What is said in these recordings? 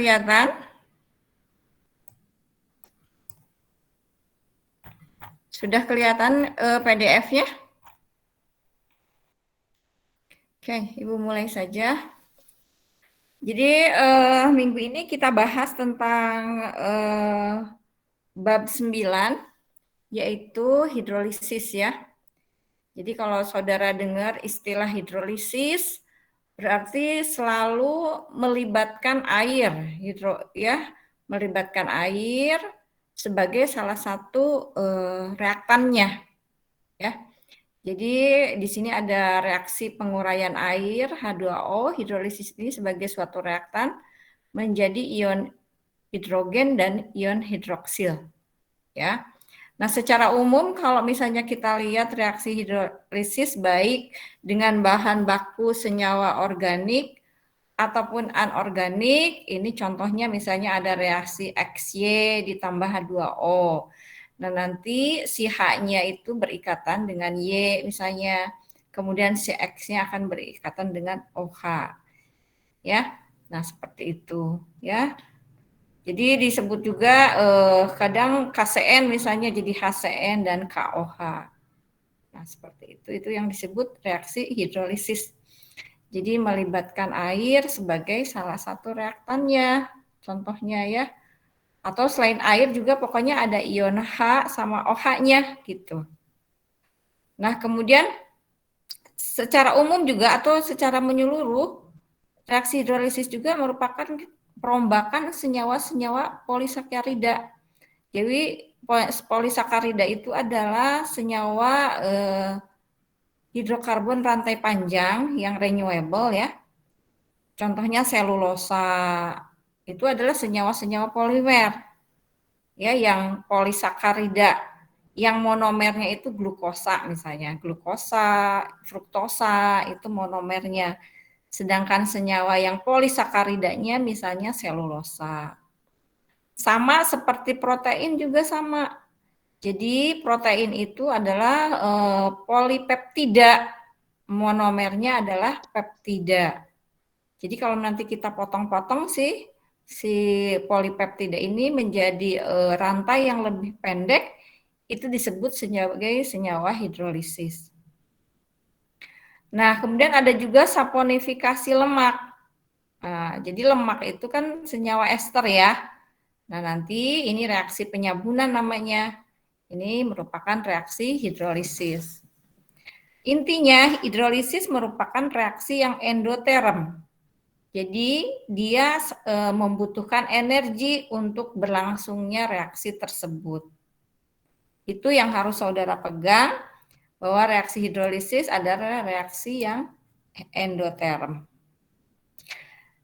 Kelihatan? Sudah kelihatan PDF-nya? Oke, Ibu mulai saja. Jadi minggu ini kita bahas tentang bab 9, yaitu hidrolisis ya. Jadi kalau saudara dengar istilah hidrolisis, berarti selalu melibatkan air, melibatkan air sebagai salah satu reaktannya, ya. Jadi di sini ada reaksi penguraian air H2O, hidrolisis ini sebagai suatu reaktan menjadi ion hidrogen dan ion hidroksil, ya. Nah, secara umum kalau misalnya kita lihat reaksi hidrolisis baik dengan bahan baku senyawa organik ataupun anorganik, ini contohnya misalnya ada reaksi XY ditambah H2O. Nah, nanti si H-nya itu berikatan dengan Y misalnya, kemudian si X-nya akan berikatan dengan OH. Ya. Nah, seperti itu, ya. Jadi disebut juga kadang KCN misalnya jadi HCN dan KOH. Nah, seperti itu. Itu yang disebut reaksi hidrolisis. Jadi melibatkan air sebagai salah satu reaktannya. Contohnya ya. Atau selain air juga pokoknya ada ion H sama OH-nya gitu. Nah, kemudian secara umum juga atau secara menyeluruh, reaksi hidrolisis juga merupakan perombakan senyawa-senyawa polisakarida. Jadi polisakarida itu adalah senyawa hidrokarbon rantai panjang yang renewable ya. Contohnya selulosa. Itu adalah senyawa-senyawa polimer ya yang polisakarida. Yang monomernya itu glukosa misalnya. Glukosa, fruktosa itu monomernya. Sedangkan senyawa yang polisakaridanya misalnya selulosa. Sama seperti protein juga sama. Jadi protein itu adalah polipeptida, monomernya adalah peptida. Jadi kalau nanti kita potong-potong si polipeptida ini menjadi rantai yang lebih pendek, itu disebut sebagai senyawa hidrolisis. Nah, kemudian ada juga saponifikasi lemak. Nah, jadi lemak itu kan senyawa ester ya. Nah, nanti ini reaksi penyabunan namanya. Ini merupakan reaksi hidrolisis. Intinya, hidrolisis merupakan reaksi yang endoterm. Jadi, dia membutuhkan energi untuk berlangsungnya reaksi tersebut. Itu yang harus saudara pegang, bahwa reaksi hidrolisis adalah reaksi yang endoterm.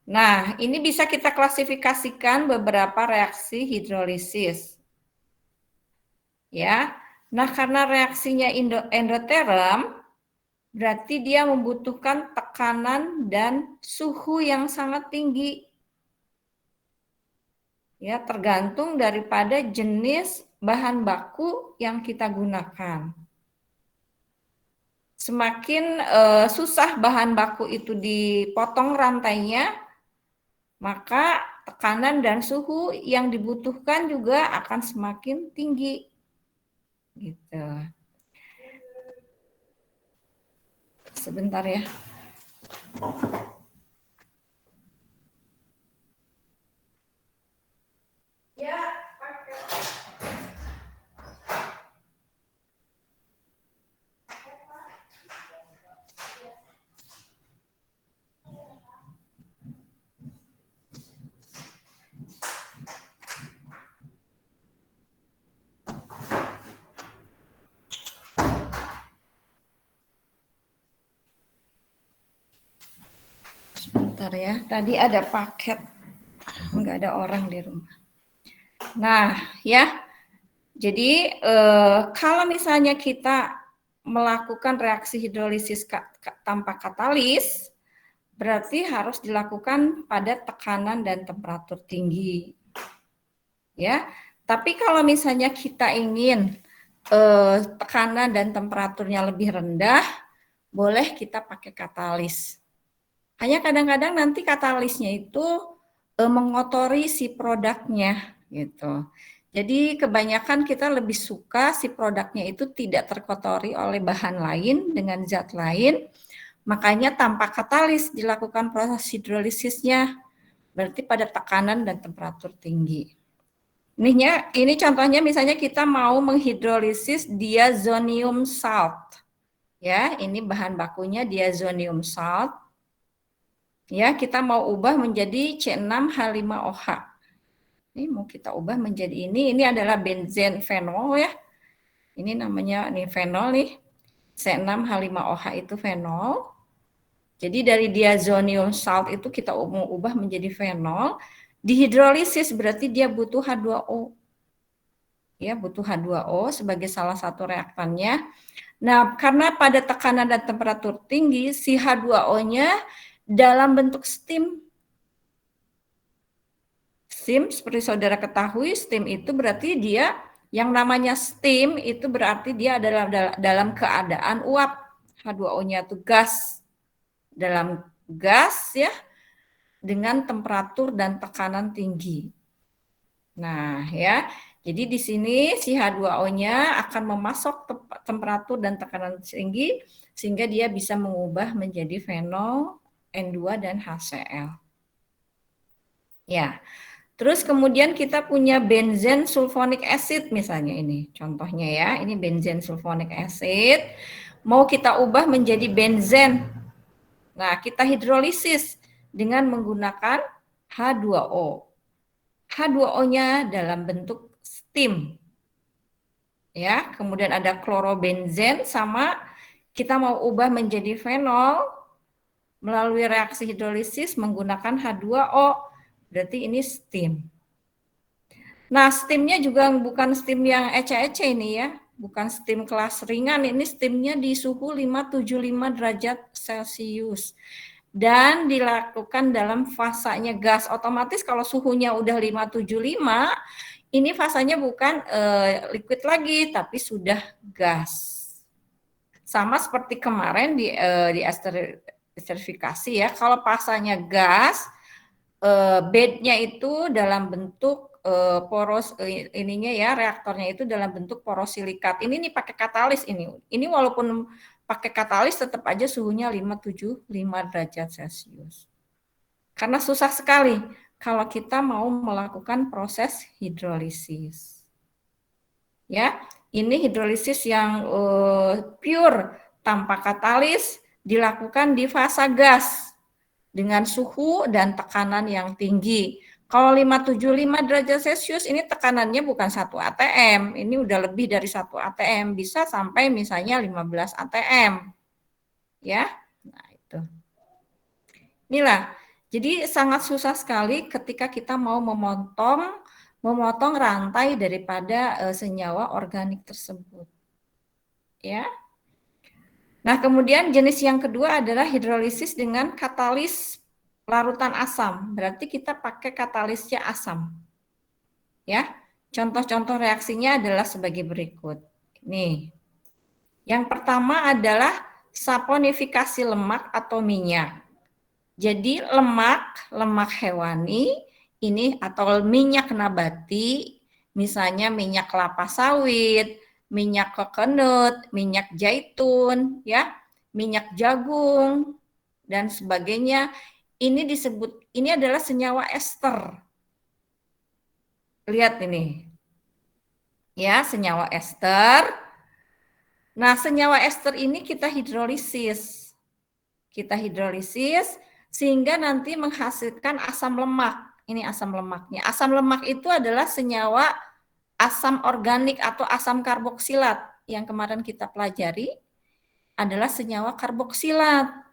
Nah, ini bisa kita klasifikasikan beberapa reaksi hidrolisis. Ya. Nah, karena reaksinya endoterm, berarti dia membutuhkan tekanan dan suhu yang sangat tinggi. Ya, tergantung daripada jenis bahan baku yang kita gunakan. Semakin susah bahan baku itu dipotong rantainya, maka tekanan dan suhu yang dibutuhkan juga akan semakin tinggi. Gitu. Sebentar ya. Ya, sebentar ya. Tadi ada paket, nggak ada orang di rumah. Nah, ya. Jadi kalau misalnya kita melakukan reaksi hidrolisis tanpa katalis, berarti harus dilakukan pada tekanan dan temperatur tinggi. Ya. Tapi kalau misalnya kita ingin tekanan dan temperaturnya lebih rendah, boleh kita pakai katalis. Hanya kadang-kadang nanti katalisnya itu mengotori si produknya gitu. Jadi kebanyakan kita lebih suka si produknya itu tidak terkotori oleh bahan lain dengan zat lain, makanya tanpa katalis dilakukan proses hidrolisisnya, berarti pada tekanan dan temperatur tinggi. Ini contohnya misalnya kita mau menghidrolisis diazonium salt. Ya, ini bahan bakunya diazonium salt. Ya, kita mau ubah menjadi C6H5OH. Ini mau kita ubah menjadi ini adalah benzen fenol ya. Ini namanya nih fenol nih. C6H5OH itu fenol. Jadi dari diazonium salt itu kita mau ubah menjadi fenol. Dihidrolisis berarti dia butuh H2O. Ya, butuh H2O sebagai salah satu reaktannya. Nah, karena pada tekanan dan temperatur tinggi, si H2O-nya dalam bentuk steam. Steam, seperti saudara ketahui, steam itu berarti dia, yang namanya steam itu berarti dia adalah dalam keadaan uap. H2O-nya itu gas. Dalam gas ya, dengan temperatur dan tekanan tinggi. Nah, ya. Jadi di sini si H2O-nya akan memasok temperatur dan tekanan tinggi sehingga dia bisa mengubah menjadi fenol, N2 dan HCl. Ya. Terus kemudian kita punya benzen sulfonic acid misalnya ini. Contohnya ya, ini benzen sulfonic acid. Mau kita ubah menjadi benzen. Nah, kita hidrolisis dengan menggunakan H2O. H2O-nya dalam bentuk steam. Ya, kemudian ada klorobenzen sama kita mau ubah menjadi fenol melalui reaksi hidrolisis menggunakan H2O. Berarti ini steam. Nah, steamnya juga bukan steam yang ece-ece ini ya. Bukan steam kelas ringan, ini steamnya di suhu 575 derajat Celcius. Dan dilakukan dalam fasanya gas. Otomatis kalau suhunya udah 575, ini fasanya bukan liquid lagi, tapi sudah gas. Sama seperti kemarin di esterifikasi ya, kalau fasanya gas, bednya itu dalam bentuk poros ininya ya, reaktornya itu dalam bentuk porosilikat. Ini nih pakai katalis ini. Ini walaupun pakai katalis tetap aja suhunya 575 derajat Celcius. Karena susah sekali kalau kita mau melakukan proses hidrolisis. Ya, ini hidrolisis yang pure tanpa katalis dilakukan di fase gas dengan suhu dan tekanan yang tinggi. Kalau 575 derajat Celcius ini tekanannya bukan 1 atm, ini udah lebih dari 1 atm, bisa sampai misalnya 15 atm. Ya. Nah, itu. Inilah. Jadi sangat susah sekali ketika kita mau memotong rantai daripada senyawa organik tersebut. Ya. Nah, kemudian jenis yang kedua adalah hidrolisis dengan katalis larutan asam. Berarti kita pakai katalisnya asam. Ya. Contoh-contoh reaksinya adalah sebagai berikut. Nih. Yang pertama adalah saponifikasi lemak atau minyak. Jadi lemak hewani ini atau minyak nabati, misalnya minyak kelapa sawit, minyak coconut, minyak zaitun, ya, minyak jagung dan sebagainya. Ini adalah senyawa ester. Lihat ini. Ya, senyawa ester. Nah, senyawa ester ini kita hidrolisis. Sehingga nanti menghasilkan asam lemak. Ini asam lemaknya. Asam lemak itu adalah senyawa asam organik atau asam karboksilat. Yang kemarin kita pelajari adalah senyawa karboksilat.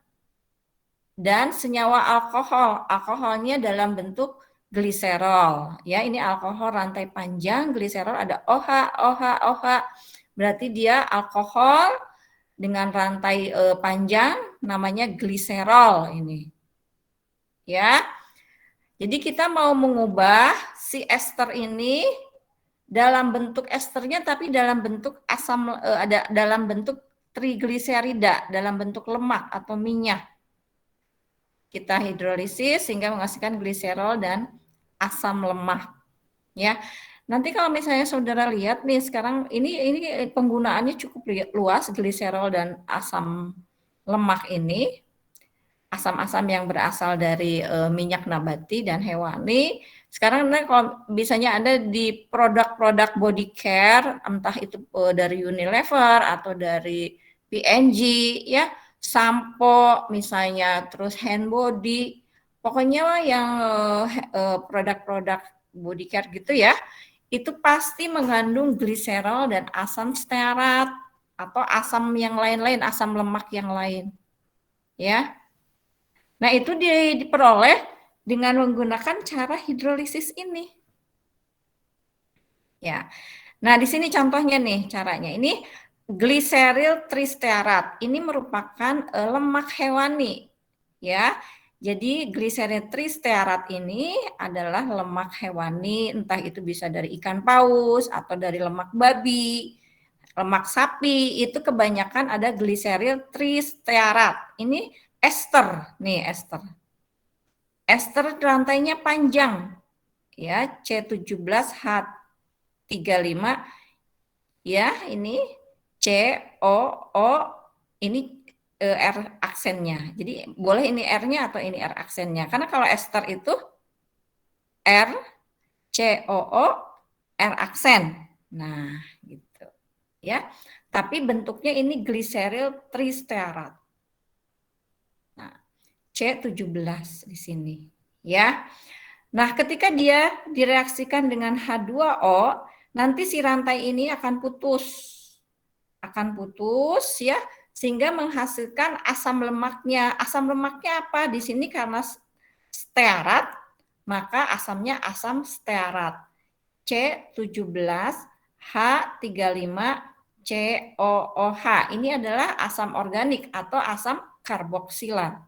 Dan senyawa alkohol. Alkoholnya dalam bentuk gliserol. Ya, ini alkohol rantai panjang, gliserol ada OH, OH, OH. Berarti dia alkohol dengan rantai panjang namanya gliserol ini. Ya. Jadi kita mau mengubah si ester ini dalam bentuk esternya tapi dalam bentuk asam dalam bentuk trigliserida, dalam bentuk lemak atau minyak. kita hidrolisis sehingga menghasilkan gliserol dan asam lemak. Ya, nanti kalau misalnya saudara lihat nih sekarang ini penggunaannya cukup luas gliserol dan asam lemak ini, asam-asam yang berasal dari minyak nabati dan hewani. Sekarang kalau misalnya ada di produk-produk body care, entah itu dari Unilever atau dari P&G, ya, sampo misalnya, terus hand body, pokoknya yang produk-produk body care gitu ya, itu pasti mengandung gliserol dan asam stearat atau asam yang lain-lain, asam lemak yang lain, ya. Nah, itu diperoleh dengan menggunakan cara hidrolisis ini. Ya. Nah, di sini contohnya nih caranya. Ini gliseril tristearat. Ini merupakan lemak hewani, ya. Jadi gliseril tristearat ini adalah lemak hewani, entah itu bisa dari ikan paus atau dari lemak babi, lemak sapi, itu kebanyakan ada gliseril tristearat. Ini ester, nih ester. Ester rantainya panjang, ya, C17H35, ya, ini COO, ini R aksennya. Jadi boleh ini R-nya atau ini R aksennya. Karena kalau ester itu R, COO, R aksen. Nah, gitu. Ya. Tapi bentuknya ini gliseril tristearat. Nah, C17 di sini, ya. Nah, ketika dia direaksikan dengan H2O, nanti si rantai ini akan putus ya, sehingga menghasilkan asam lemaknya. Asam lemaknya apa? Di sini karena stearat, maka asamnya asam stearat. C17H35COOH. Ini adalah asam organik atau asam karboksilat.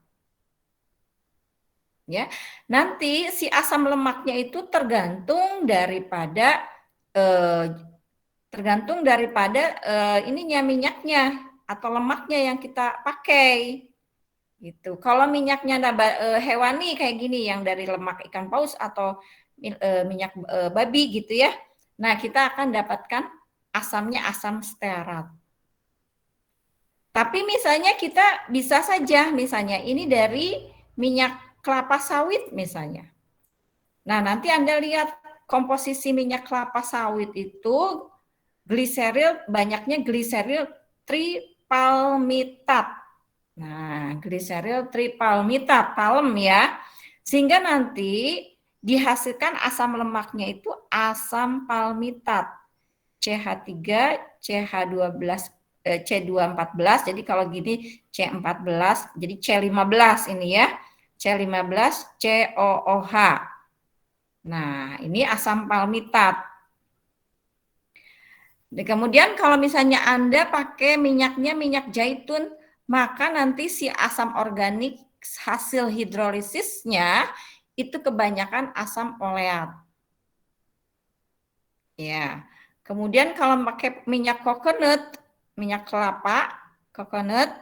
Ya, nanti si asam lemaknya itu tergantung daripada ininya minyaknya atau lemaknya yang kita pakai gitu. Kalau minyaknya hewani kayak gini yang dari lemak ikan paus atau minyak babi gitu ya, nah kita akan dapatkan asamnya asam stearat. Tapi misalnya kita bisa saja misalnya ini dari minyak kelapa sawit misalnya. Nah, nanti Anda lihat komposisi minyak kelapa sawit itu banyaknya gliseril tripalmitat. Nah, gliseril tripalmitat, palem ya. Sehingga nanti dihasilkan asam lemaknya itu asam palmitat. CH3, CH12, C214. Jadi kalau gini C14, jadi C15 ini ya. C15 COOH. Nah, ini asam palmitat. Dan kemudian kalau misalnya Anda pakai minyaknya minyak zaitun, maka nanti si asam organik hasil hidrolisisnya itu kebanyakan asam oleat. Ya. Kemudian kalau pakai minyak coconut, minyak kelapa, coconut,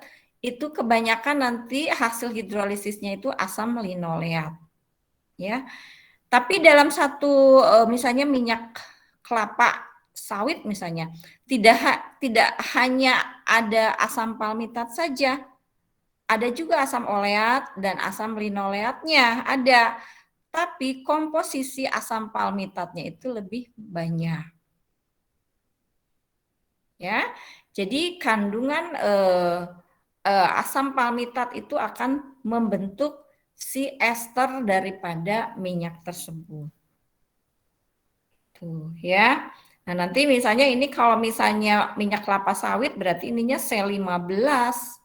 itu kebanyakan nanti hasil hidrolisisnya itu asam linoleat. Ya. Tapi dalam satu misalnya minyak kelapa sawit misalnya, tidak hanya ada asam palmitat saja. Ada juga asam oleat dan asam linoleatnya ada. Tapi komposisi asam palmitatnya itu lebih banyak. Ya. Jadi kandungan asam palmitat itu akan membentuk si ester daripada minyak tersebut. Tuh, ya. Nah, nanti misalnya ini kalau misalnya minyak kelapa sawit berarti ininya C15.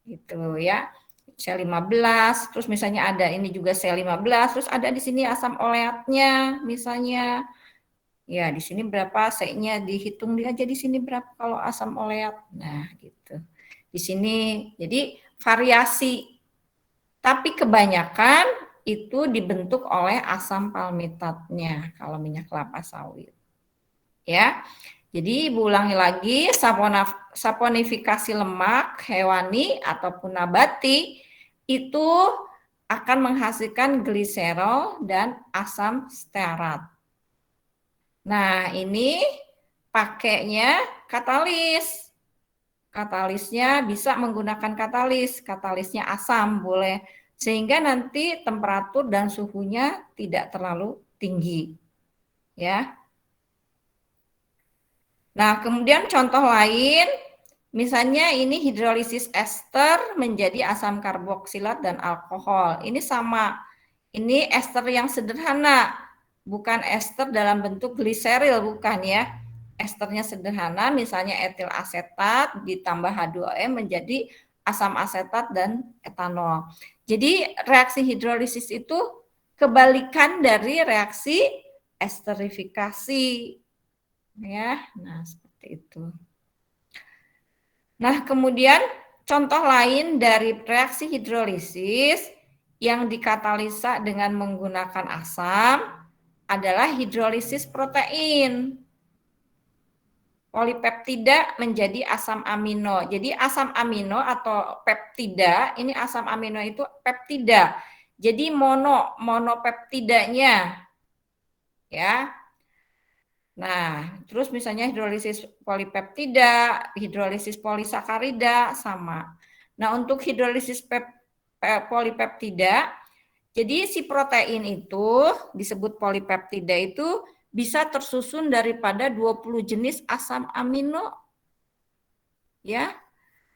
Gitu ya. C15, terus misalnya ada ini juga C15, terus ada di sini asam oleatnya misalnya. Ya, di sini berapa C-nya dihitung aja di sini berapa kalau asam oleat. Nah, gitu. Di sini jadi variasi. Tapi kebanyakan itu dibentuk oleh asam palmitatnya kalau minyak kelapa sawit. Ya. Jadi Ibu ulangi lagi, saponifikasi lemak hewani ataupun nabati itu akan menghasilkan gliserol dan asam stearat. Nah, ini pakainya katalis. Katalisnya bisa menggunakan katalisnya asam boleh, sehingga nanti temperatur dan suhunya tidak terlalu tinggi. Ya. Nah, kemudian contoh lain, misalnya ini hidrolisis ester menjadi asam karboksilat dan alkohol. Ini sama, ini ester yang sederhana, bukan ester dalam bentuk gliseril, bukan ya. Esternya sederhana, misalnya etil asetat ditambah H2O menjadi asam asetat dan etanol. Jadi reaksi hidrolisis itu kebalikan dari reaksi esterifikasi. Ya, nah seperti itu. Nah, kemudian contoh lain dari reaksi hidrolisis yang dikatalisa dengan menggunakan asam adalah hidrolisis protein. Polipeptida menjadi asam amino. Jadi asam amino atau peptida, ini asam amino itu peptida. Jadi monopeptidanya. Ya. Nah, terus misalnya hidrolisis polipeptida, hidrolisis polisakarida sama. Nah, untuk hidrolisis polipeptida, jadi si protein itu disebut polipeptida itu bisa tersusun daripada 20 jenis asam amino. Ya.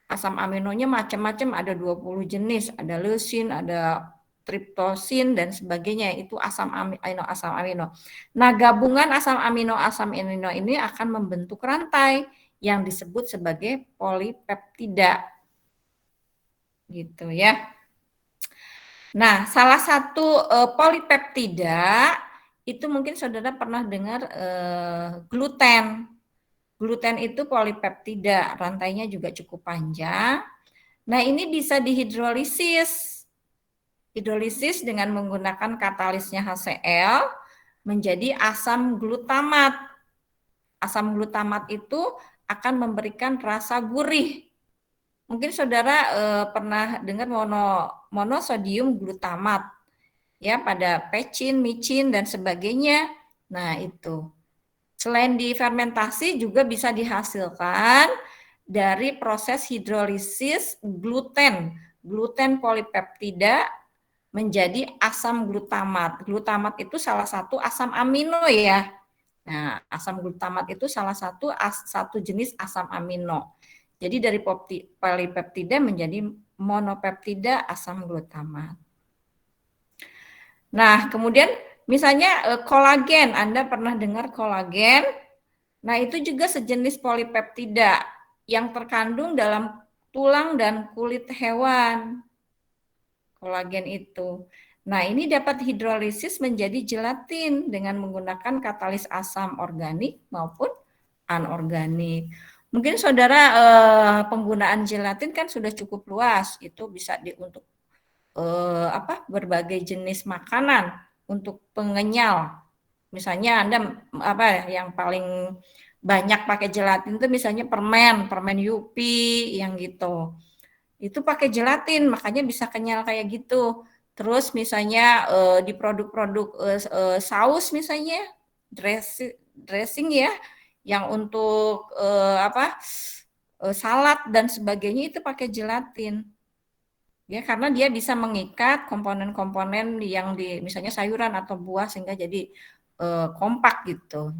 Asam aminonya macam-macam, ada 20 jenis, ada leusin, ada triptosin dan sebagainya, itu asam amino. Nah, gabungan asam amino ini akan membentuk rantai yang disebut sebagai polipeptida. Gitu ya. Nah, salah satu polipeptida itu mungkin saudara pernah dengar gluten. Gluten itu polipeptida, rantainya juga cukup panjang. Nah, ini bisa dihidrolisis. Hidrolisis dengan menggunakan katalisnya HCl menjadi asam glutamat. Asam glutamat itu akan memberikan rasa gurih. Mungkin saudara pernah dengar monosodium glutamat ya pada pecin, micin dan sebagainya. Nah, itu. Selain difermentasi juga bisa dihasilkan dari proses hidrolisis gluten. Gluten polipeptida menjadi asam glutamat. Glutamat itu salah satu asam amino ya. Nah, asam glutamat itu salah satu jenis asam amino. Jadi dari polipeptida menjadi monopeptida asam glutamat. Nah, kemudian misalnya kolagen, Anda pernah dengar kolagen? Nah, itu juga sejenis polipeptida yang terkandung dalam tulang dan kulit hewan. Kolagen itu. Nah, ini dapat hidrolisis menjadi gelatin dengan menggunakan katalis asam organik maupun anorganik. Mungkin saudara penggunaan gelatin kan sudah cukup luas, itu bisa untuk berbagai jenis makanan untuk pengenyal. Misalnya Anda yang paling banyak pakai gelatin itu misalnya permen Yupi yang gitu. Itu pakai gelatin, makanya bisa kenyal kayak gitu. Terus misalnya di produk-produk saus misalnya dressing ya, yang untuk salad dan sebagainya itu pakai gelatin. Ya, karena dia bisa mengikat komponen-komponen yang misalnya sayuran atau buah sehingga jadi kompak gitu.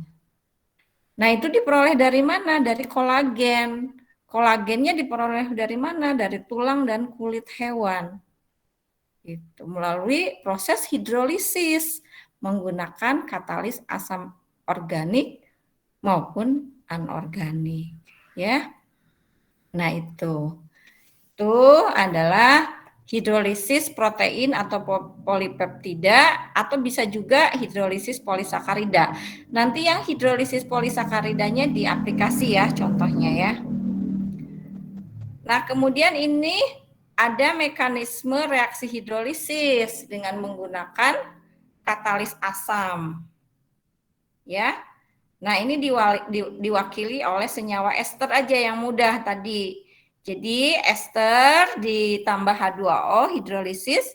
Nah, itu diperoleh dari mana? Dari kolagen. Kolagennya diperoleh dari mana? Dari tulang dan kulit hewan. Itu melalui proses hidrolisis menggunakan katalis asam organik maupun anorganik, ya. Nah, itu adalah hidrolisis protein atau polipeptida atau bisa juga hidrolisis polisakarida. Nanti yang hidrolisis polisakaridanya di aplikasi ya contohnya ya. Nah, kemudian ini ada mekanisme reaksi hidrolisis dengan menggunakan katalis asam. Ya. Nah, ini diwakili oleh senyawa ester aja yang mudah tadi. Jadi ester ditambah H2O hidrolisis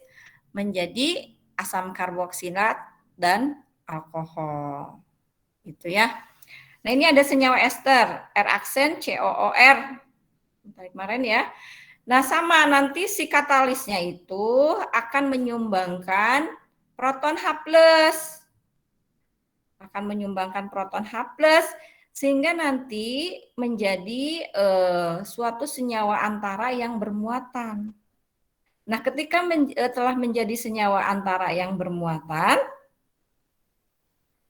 menjadi asam karboksilat dan alkohol. Gitu ya. Nah, ini ada senyawa ester, R aksen COOR. Tadi kemarin ya. Nah, sama nanti si katalisnya itu akan menyumbangkan proton H+. Akan menyumbangkan proton H+, sehingga nanti menjadi suatu senyawa antara yang bermuatan. Nah, ketika telah menjadi senyawa antara yang bermuatan,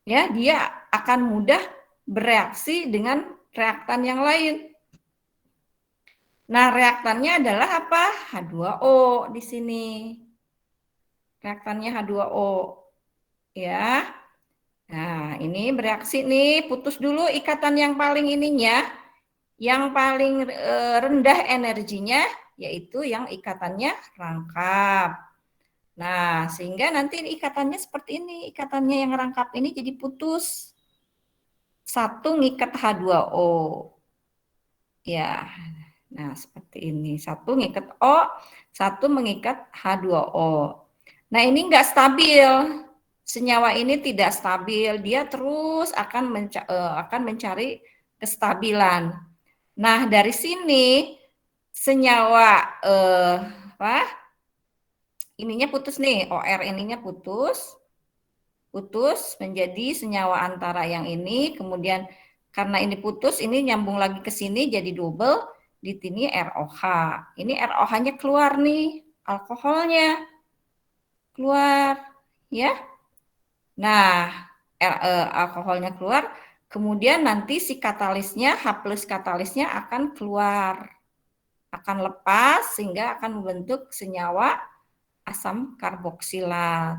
ya, dia akan mudah bereaksi dengan reaktan yang lain. Nah, reaktannya adalah apa? H2O di sini. Reaktannya H2O. Ya. Nah, ini bereaksi nih, putus dulu ikatan yang paling ininya. Yang paling rendah energinya yaitu yang ikatannya rangkap. Nah, sehingga nanti ikatannya seperti ini. Ikatannya yang rangkap ini jadi putus. Satu ngikat H2O. Ya, nah seperti ini. Satu ngikat O, satu mengikat H2O. Nah, ini enggak stabil. Senyawa ini tidak stabil. Dia terus akan mencari kestabilan. Nah, dari sini senyawa ininya putus nih, OR ininya putus menjadi senyawa antara yang ini, kemudian karena ini putus, ini nyambung lagi ke sini jadi double, di sini ROH. Ini ROH-nya keluar nih, alkoholnya keluar, ya. Nah, alkoholnya keluar, kemudian nanti si katalisnya, H+ katalisnya akan keluar, akan lepas sehingga akan membentuk senyawa asam karboksilat.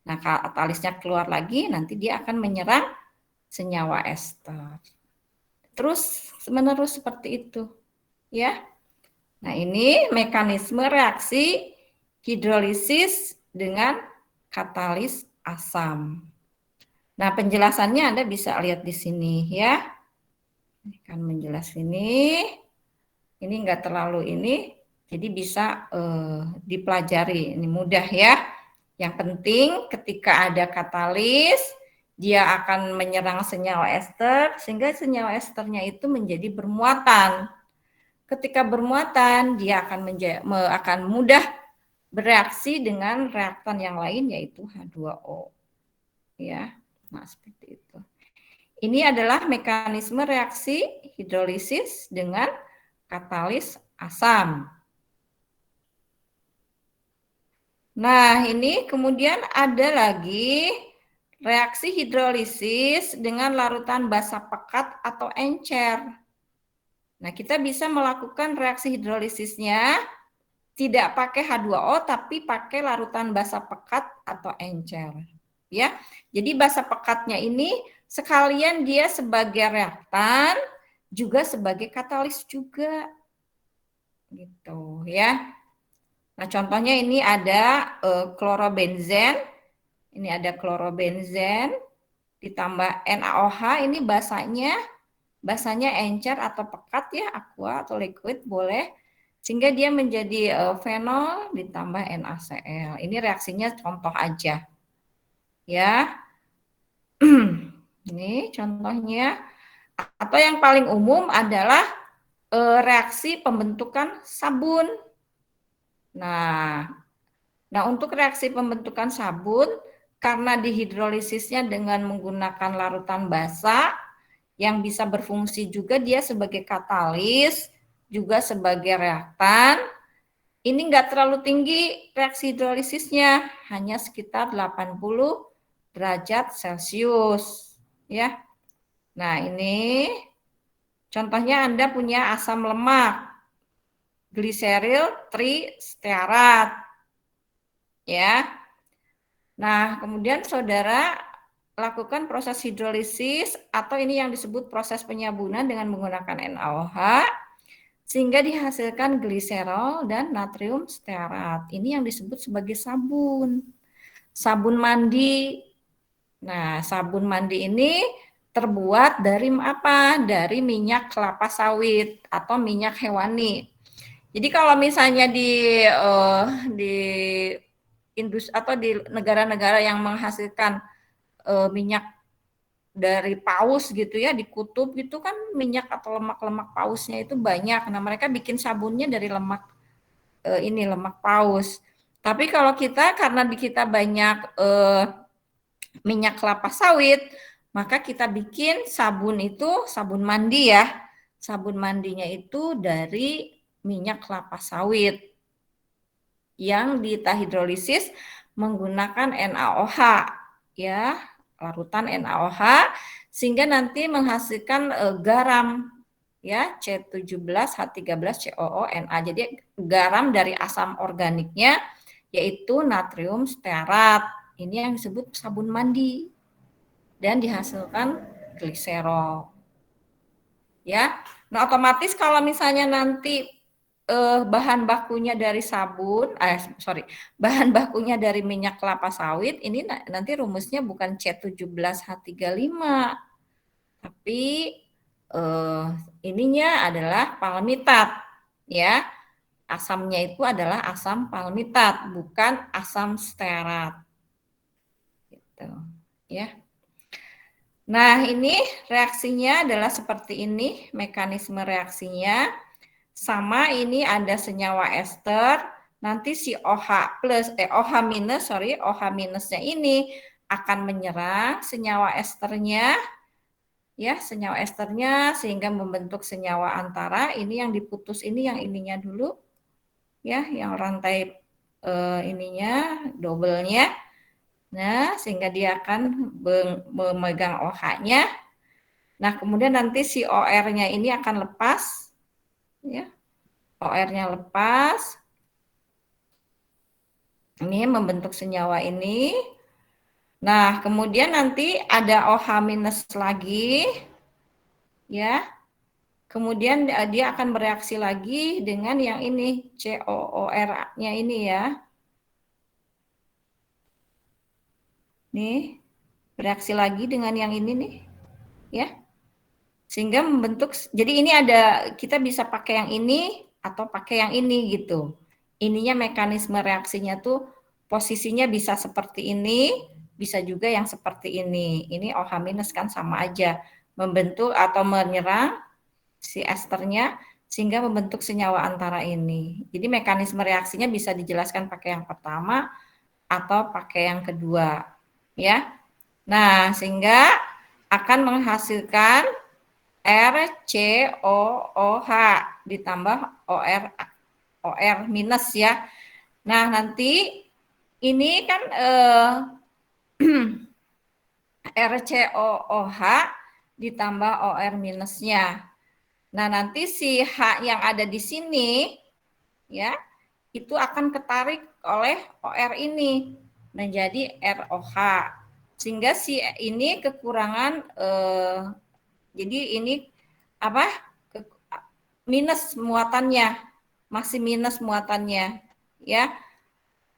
Nah, katalisnya keluar lagi, nanti dia akan menyerang senyawa ester. Terus menerus seperti itu, ya. Nah, ini mekanisme reaksi hidrolisis dengan katalis asam. Nah, penjelasannya Anda bisa lihat di sini, ya. Ini kan menjelas ini enggak terlalu ini, jadi bisa dipelajari, ini mudah ya. Yang penting ketika ada katalis, dia akan menyerang senyawa ester, sehingga senyawa esternya itu menjadi bermuatan. Ketika bermuatan, dia akan mudah bereaksi dengan reaktan yang lain, yaitu H2O. Ya, nah seperti itu. Ini adalah mekanisme reaksi hidrolisis dengan katalis asam. Nah, ini kemudian ada lagi reaksi hidrolisis dengan larutan basa pekat atau encer. Nah, kita bisa melakukan reaksi hidrolisisnya tidak pakai H2O tapi pakai larutan basa pekat atau encer. Ya. Jadi basa pekatnya ini sekalian dia sebagai reaktan juga sebagai katalis juga. Gitu, ya. Nah, contohnya ini ada klorobenzen. Ini ada klorobenzen ditambah NaOH, ini basanya encer atau pekat ya, aqua atau liquid boleh. Sehingga dia menjadi fenol ditambah NaCl. Ini reaksinya contoh aja. Ya. Ini contohnya. Atau yang paling umum adalah reaksi pembentukan sabun. Nah, untuk reaksi pembentukan sabun, karena dihidrolisisnya dengan menggunakan larutan basa, yang bisa berfungsi juga dia sebagai katalis, juga sebagai reaktan, ini enggak terlalu tinggi reaksi hidrolisisnya, hanya sekitar 80 derajat Celcius. Ya. Nah, ini contohnya Anda punya asam lemak, gliseril tristearat. Ya. Nah, kemudian saudara lakukan proses hidrolisis atau ini yang disebut proses penyabunan dengan menggunakan NaOH sehingga dihasilkan gliserol dan natrium stearat. Ini yang disebut sebagai sabun. Sabun mandi. Nah, sabun mandi ini terbuat dari apa? Dari minyak kelapa sawit atau minyak hewani. Jadi kalau misalnya di industri atau di negara-negara yang menghasilkan minyak dari paus gitu ya, di kutub gitu kan minyak atau lemak-lemak pausnya itu banyak. Nah, mereka bikin sabunnya dari lemak lemak paus. Tapi kalau kita karena di kita banyak minyak kelapa sawit, maka kita bikin sabun itu sabun mandi ya. Sabun mandinya itu dari minyak kelapa sawit yang ditahidrolisis menggunakan NaOH ya, larutan NaOH sehingga nanti menghasilkan garam ya C17H13COO Na. Jadi garam dari asam organiknya yaitu natrium stearat. Ini yang disebut sabun mandi dan dihasilkan gliserol. Ya. Nah, otomatis kalau misalnya nanti bahan bakunya dari bahan bakunya dari minyak kelapa sawit, ini nanti rumusnya bukan C17H35, tapi ininya adalah palmitat, ya. Asamnya itu adalah asam palmitat, bukan asam stearat. Gitu, ya. Nah, ini reaksinya adalah seperti ini, mekanisme reaksinya. Sama ini ada senyawa ester, nanti si OH minusnya ini akan menyerang senyawa esternya, ya senyawa esternya sehingga membentuk senyawa antara. Ini yang diputus ini yang ininya dulu, ya yang rantai ininya double-nya. Nah, sehingga dia akan memegang OH-nya. Nah, kemudian nanti si OR-nya ini akan lepas, ya. OR-nya lepas. Ini membentuk senyawa ini. Nah, kemudian nanti ada OH minus lagi, ya. Kemudian dia akan bereaksi lagi dengan yang ini, COOR-nya ini ya. Nih, bereaksi lagi dengan yang ini nih, ya. Sehingga membentuk, jadi ini ada, kita bisa pakai yang ini atau pakai yang ini gitu. Ininya mekanisme reaksinya tuh posisinya bisa seperti ini, bisa juga yang seperti ini. Ini OH minus kan sama aja, membentuk atau menyerang si esternya sehingga membentuk senyawa antara ini. Jadi mekanisme reaksinya bisa dijelaskan pakai yang pertama atau pakai yang kedua, ya. Nah, sehingga akan menghasilkan RCOOH ditambah OR minus ya. Nah, nanti ini kan RCOOH ditambah OR minusnya. Nah, nanti si H yang ada di sini ya, itu akan ketarik oleh OR ini menjadi ROH. Sehingga si ini kekurangan jadi ini apa? Minus muatannya, masih minus muatannya, ya.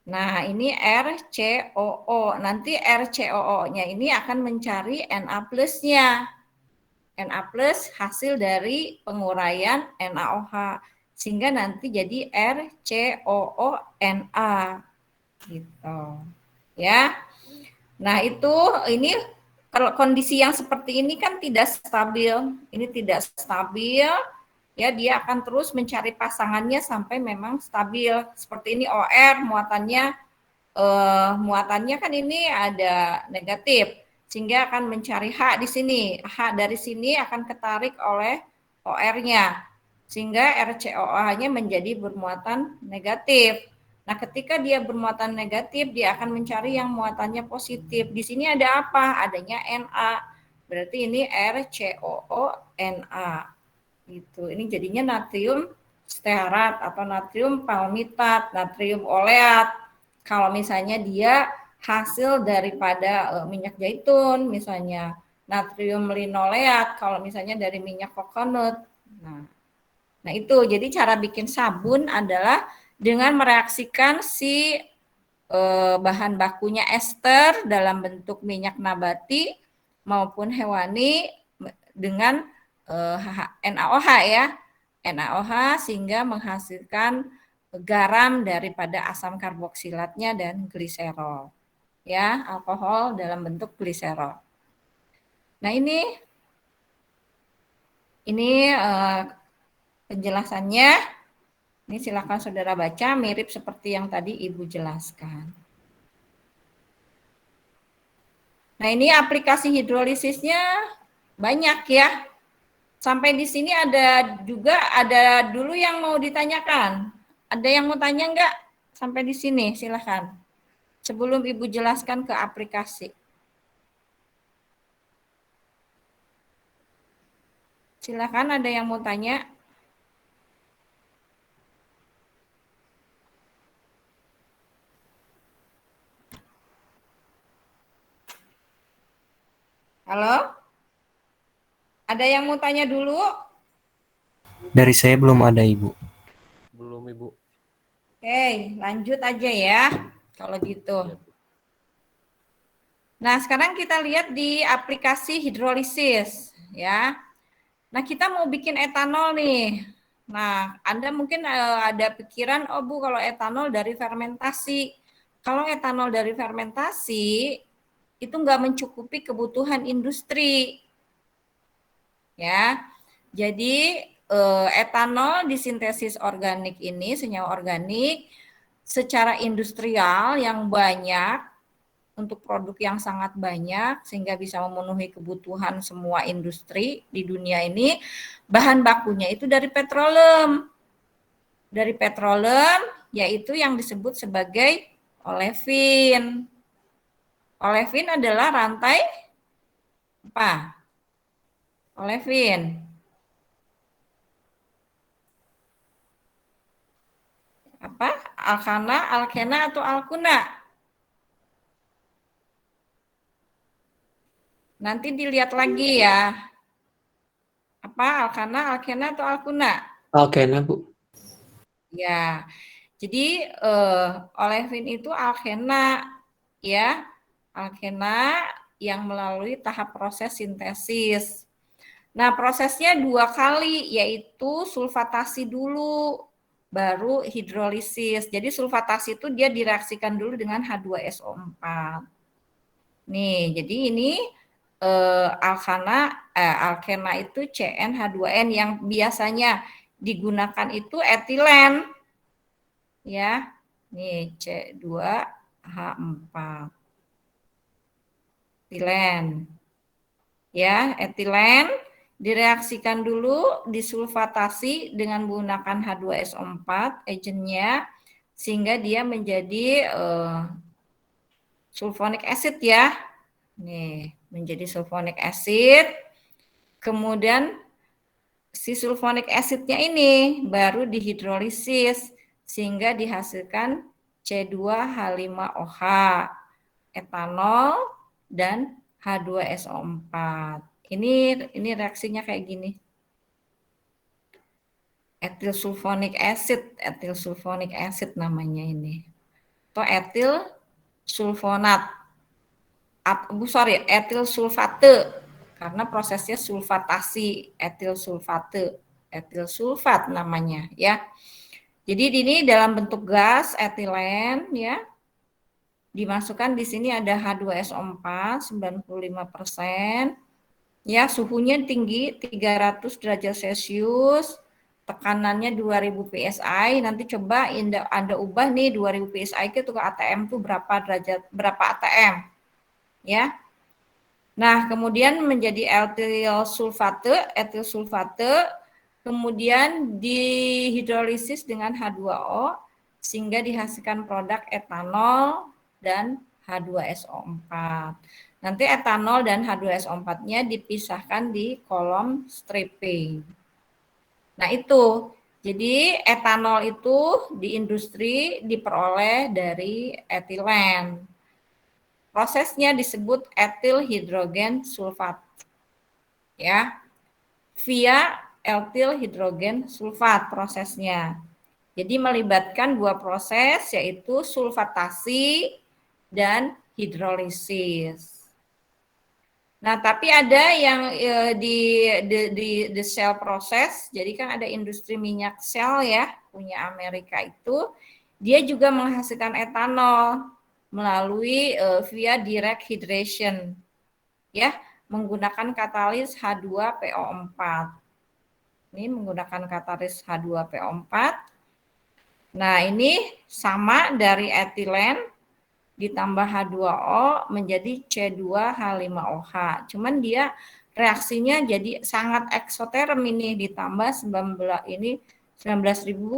Nah, ini RCOO. Nanti RCOO-nya ini akan mencari Na plus-nya. Na plus hasil dari penguraian NaOH. Sehingga nanti jadi RCOONa. Gitu. Ya. Nah, ini kondisi yang seperti ini kan tidak stabil. Ini tidak stabil. Ya, dia akan terus mencari pasangannya sampai memang stabil. Seperti ini OR muatannya kan ini ada negatif, sehingga akan mencari H di sini. H dari sini akan ketarik oleh OR-nya, sehingga RCOOH-nya menjadi bermuatan negatif. Nah, ketika dia bermuatan negatif, dia akan mencari yang muatannya positif. Di sini ada apa? Adanya Na. Berarti ini RCOONa. Gitu. Ini jadinya natrium stearat atau natrium palmitat, natrium oleat. Kalau misalnya dia hasil daripada minyak zaitun, misalnya natrium linoleat, kalau misalnya dari minyak coconut. Nah itu, jadi cara bikin sabun adalah dengan mereaksikan si bahan bakunya ester dalam bentuk minyak nabati maupun hewani dengan NaOH ya, NaOH sehingga menghasilkan garam daripada asam karboksilatnya dan gliserol. Ya, alkohol dalam bentuk gliserol. Nah, ini penjelasannya. Ini silakan saudara baca, mirip seperti yang tadi Ibu jelaskan. Nah, ini aplikasi hidrolisisnya banyak ya. Sampai di sini ada dulu yang mau ditanyakan. Ada yang mau tanya enggak? Sampai di sini, silakan. Sebelum Ibu jelaskan ke aplikasi. Silakan, ada yang mau tanya? Halo? Ada yang mau tanya dulu? Dari saya belum ada, Ibu. Belum, Ibu. Oke, lanjut aja ya. Kalau gitu. Ya. Nah, sekarang kita lihat di aplikasi hidrolisis ya. Nah, kita mau bikin etanol nih. Nah, Anda mungkin ada pikiran, oh Bu, kalau etanol dari fermentasi. Kalau etanol dari fermentasi, itu nggak mencukupi kebutuhan industri. Ya, jadi etanol disintesis organik ini, senyawa organik, secara industrial yang banyak, untuk produk yang sangat banyak sehingga bisa memenuhi kebutuhan semua industri di dunia ini, bahan bakunya itu dari petroleum. Dari petroleum yaitu yang disebut sebagai olefin. Olefin adalah rantai apa? Olefin. Apa? Alkana, alkena atau alkuna? Nanti dilihat lagi ya. Apa? Alkana, alkena atau alkuna? Alkena, Bu. Ya. Jadi olefin itu alkena ya. Alkena yang melalui tahap proses sintesis. Nah, prosesnya 2 kali, yaitu sulfatasi dulu, baru hidrolisis. Jadi sulfatasi itu dia direaksikan dulu dengan H2SO4. Nih, jadi ini alkena itu CnH2n yang biasanya digunakan itu etilen. Ya. Nih, C2H4. Etilen. Ya, etilen direaksikan dulu, disulfatasi dengan menggunakan H2SO4 agentnya sehingga dia menjadi sulfonic acid ya. Nih, menjadi sulfonic acid. Kemudian si sulfonic acidnya ini baru dihidrolisis sehingga dihasilkan C2H5OH, etanol dan H2SO4. Ini reaksinya kayak gini. Etil sulfonic acid namanya ini. Atau etil sulfonat. Etil sulfate. Karena prosesnya sulfatasi, etil sulfate. Etil sulfat namanya ya. Jadi ini dalam bentuk gas etilen ya. Dimasukkan di sini ada H2SO4 95%. Ya, suhunya tinggi 300 derajat Celcius, tekanannya 2000 PSI. Nanti coba Anda ubah nih 2000 PSI itu ke ATM tuh berapa ATM. Ya. Nah, kemudian menjadi etil sulfate, kemudian dihidrolisis dengan H2O sehingga dihasilkan produk etanol dan H2SO4. Nanti etanol dan H2SO4-nya dipisahkan di kolom stripping. Nah, itu. Jadi etanol itu di industri diperoleh dari etilen. Prosesnya disebut etil hidrogen sulfat. Ya. Via etil hidrogen sulfat prosesnya. Jadi melibatkan 2 proses yaitu sulfatasi dan hidrolisis. Nah, tapi ada yang di shell proses, jadi kan ada industri minyak shell ya. punya Amerika itu, dia juga menghasilkan etanol melalui via direct hydration, ya, menggunakan katalis H2PO4. Ini menggunakan katalis H2PO4. Nah, ini sama dari etilen ditambah H2O menjadi C2H5OH. Cuman dia reaksinya jadi sangat eksoterm ini, ditambah 19.000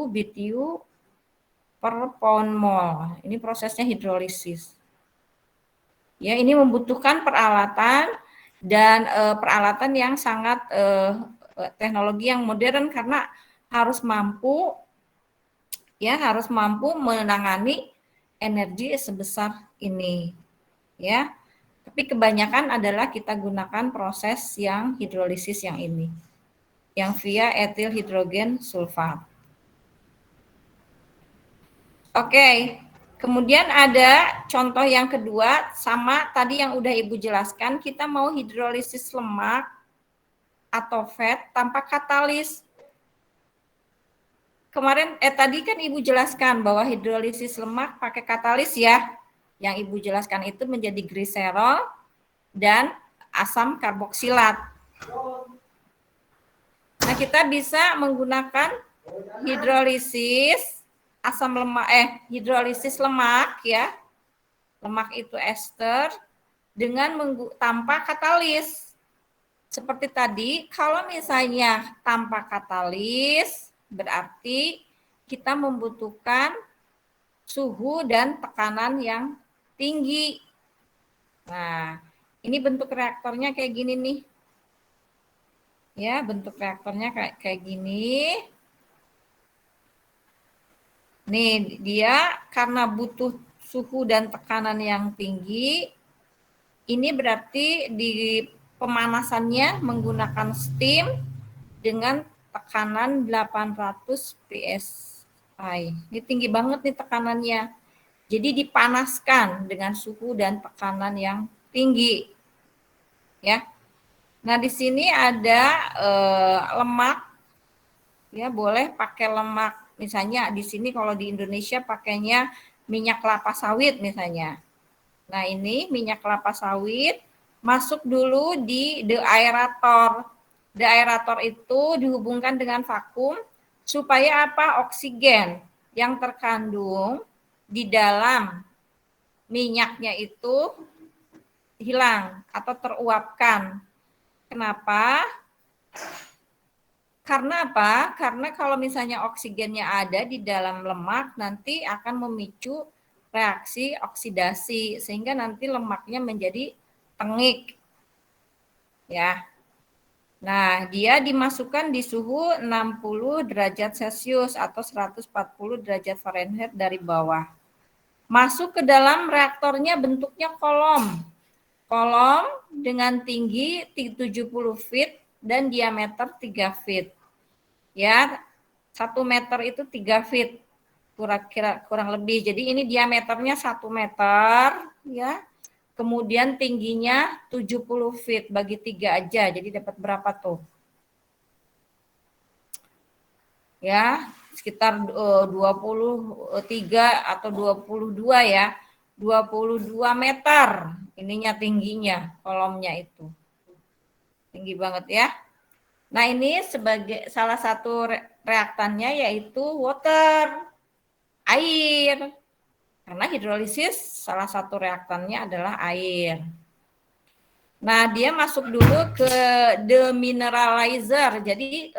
BTU per pound mol. Ini prosesnya hidrolisis. Ya, ini membutuhkan peralatan dan peralatan yang sangat teknologi yang modern karena harus mampu menangani energi sebesar ini, ya. Tapi kebanyakan adalah kita gunakan proses yang hidrolisis yang ini, yang via etil hidrogen sulfat. Oke, kemudian ada contoh yang kedua, sama tadi yang udah Ibu jelaskan, kita mau hidrolisis lemak atau fat tanpa katalis. Kemarin tadi kan Ibu jelaskan bahwa hidrolisis lemak pakai katalis ya. Yang Ibu jelaskan itu menjadi gliserol dan asam karboksilat. Nah, kita bisa menggunakan hidrolisis hidrolisis lemak ya. Lemak itu ester dengan tanpa katalis. Seperti tadi, kalau misalnya tanpa katalis berarti kita membutuhkan suhu dan tekanan yang tinggi. Nah, ini bentuk reaktornya kayak gini nih. Ya, bentuk reaktornya kayak gini. Nih, dia karena butuh suhu dan tekanan yang tinggi, ini berarti di pemanasannya menggunakan steam dengan tekanan 800 psi. Ini tinggi banget nih tekanannya. Jadi dipanaskan dengan suhu dan tekanan yang tinggi. Ya. Nah, di sini ada lemak. Ya, boleh pakai lemak. Misalnya di sini kalau di Indonesia pakainya minyak kelapa sawit misalnya. Nah, ini minyak kelapa sawit masuk dulu di deaerator. Deaerator itu dihubungkan dengan vakum supaya apa? Oksigen yang terkandung di dalam minyaknya itu hilang atau teruapkan. Kenapa? Karena apa? Karena kalau misalnya oksigennya ada di dalam lemak, nanti akan memicu reaksi oksidasi, sehingga nanti lemaknya menjadi tengik. Ya. Nah, dia dimasukkan di suhu 60 derajat Celcius atau 140 derajat Fahrenheit dari bawah. Masuk ke dalam reaktornya bentuknya kolom. Kolom dengan tinggi 70 feet dan diameter 3 feet. Ya, 1 meter itu 3 feet. Kurang lebih. Jadi ini diameternya 1 meter, ya. Kemudian tingginya 70 feet, bagi 3 aja, jadi dapat berapa tuh? Ya, sekitar 23 atau 22 ya. 22 meter ininya tingginya, kolomnya itu. Tinggi banget ya. Nah, ini sebagai salah satu reaktannya yaitu water, air. Karena hidrolisis salah satu reaktannya adalah air. Nah, dia masuk dulu ke demineralizer. Jadi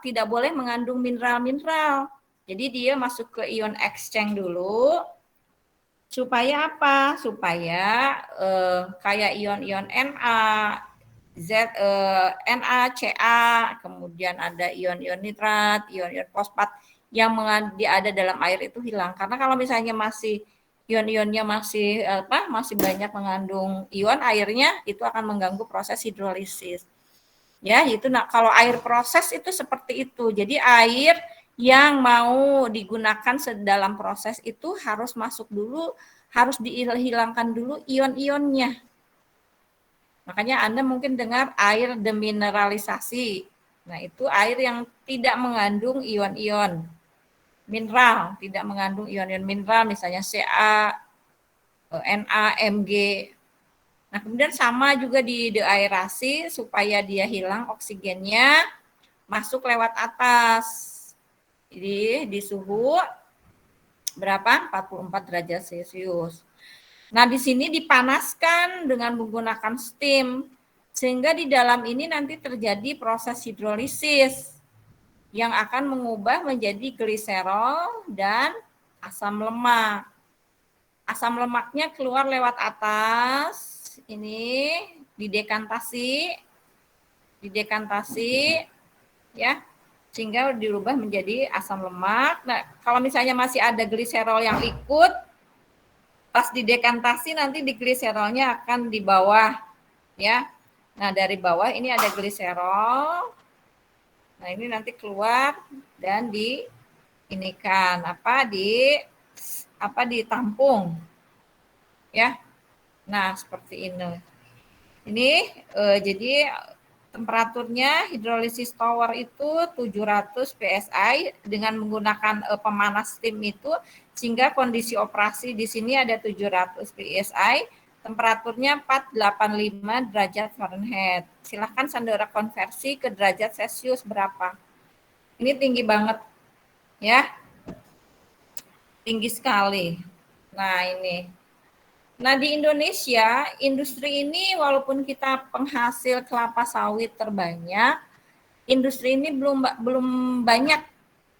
tidak boleh mengandung mineral-mineral. Jadi dia masuk ke ion exchange dulu. Supaya apa? Supaya kayak ion-ion Na, Na, Ca, kemudian ada ion-ion nitrat, ion-ion fosfat yang ada dalam air itu hilang. Karena kalau misalnya masih ion-ionnya masih banyak mengandung ion, airnya itu akan mengganggu proses hidrolisis. Ya, itu kalau air proses itu seperti itu. Jadi air yang mau digunakan dalam proses itu harus masuk dulu, harus dihilangkan dulu ion-ionnya. Makanya Anda mungkin dengar air demineralisasi. Nah, itu air yang tidak mengandung ion-ion mineral, tidak mengandung ion-ion mineral, misalnya Ca, Na, Mg. Nah, kemudian sama juga di deaerasi supaya dia hilang oksigennya, masuk lewat atas. Jadi di suhu berapa? 44 derajat Celcius. Nah, di sini dipanaskan dengan menggunakan steam, sehingga di dalam ini nanti terjadi proses hidrolisis yang akan mengubah menjadi gliserol dan asam lemak. Asam lemaknya keluar lewat atas, ini didekantasi, ya, sehingga dirubah menjadi asam lemak. Nah, kalau misalnya masih ada gliserol yang ikut, pas didekantasi nanti di gliserolnya akan di bawah, ya. Nah, dari bawah ini ada gliserol. Nah, ini nanti keluar dan ditampung, ya. Nah, seperti ini. Ini jadi temperaturnya hidrolisis tower itu 700 PSI dengan menggunakan pemanas steam itu, sehingga kondisi operasi di sini ada 700 PSI, temperaturnya 485 derajat Fahrenheit. Silahkan saudara konversi ke derajat Celcius berapa. Ini tinggi banget, ya. Tinggi sekali. Nah, ini. Nah, di Indonesia, industri ini walaupun kita penghasil kelapa sawit terbanyak, industri ini belum banyak,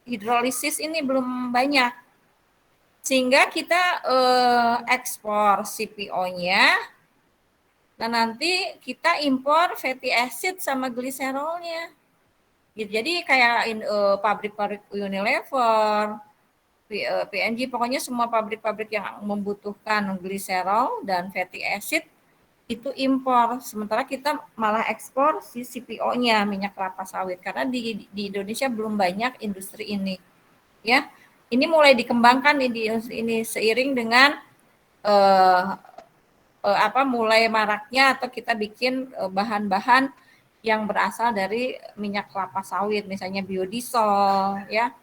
hidrolisis ini belum banyak. Sehingga kita ekspor CPO-nya, dan nanti kita impor fatty acid sama gliserolnya. Jadi kayak pabrik-pabrik Unilever, PNG, pokoknya semua pabrik-pabrik yang membutuhkan gliserol dan fatty acid itu impor, sementara kita malah ekspor si CPO-nya, minyak kelapa sawit, karena di Indonesia belum banyak industri ini, ya. Ini mulai dikembangkan di industri ini seiring dengan mulai maraknya atau kita bikin bahan-bahan yang berasal dari minyak kelapa sawit, misalnya biodiesel, ya.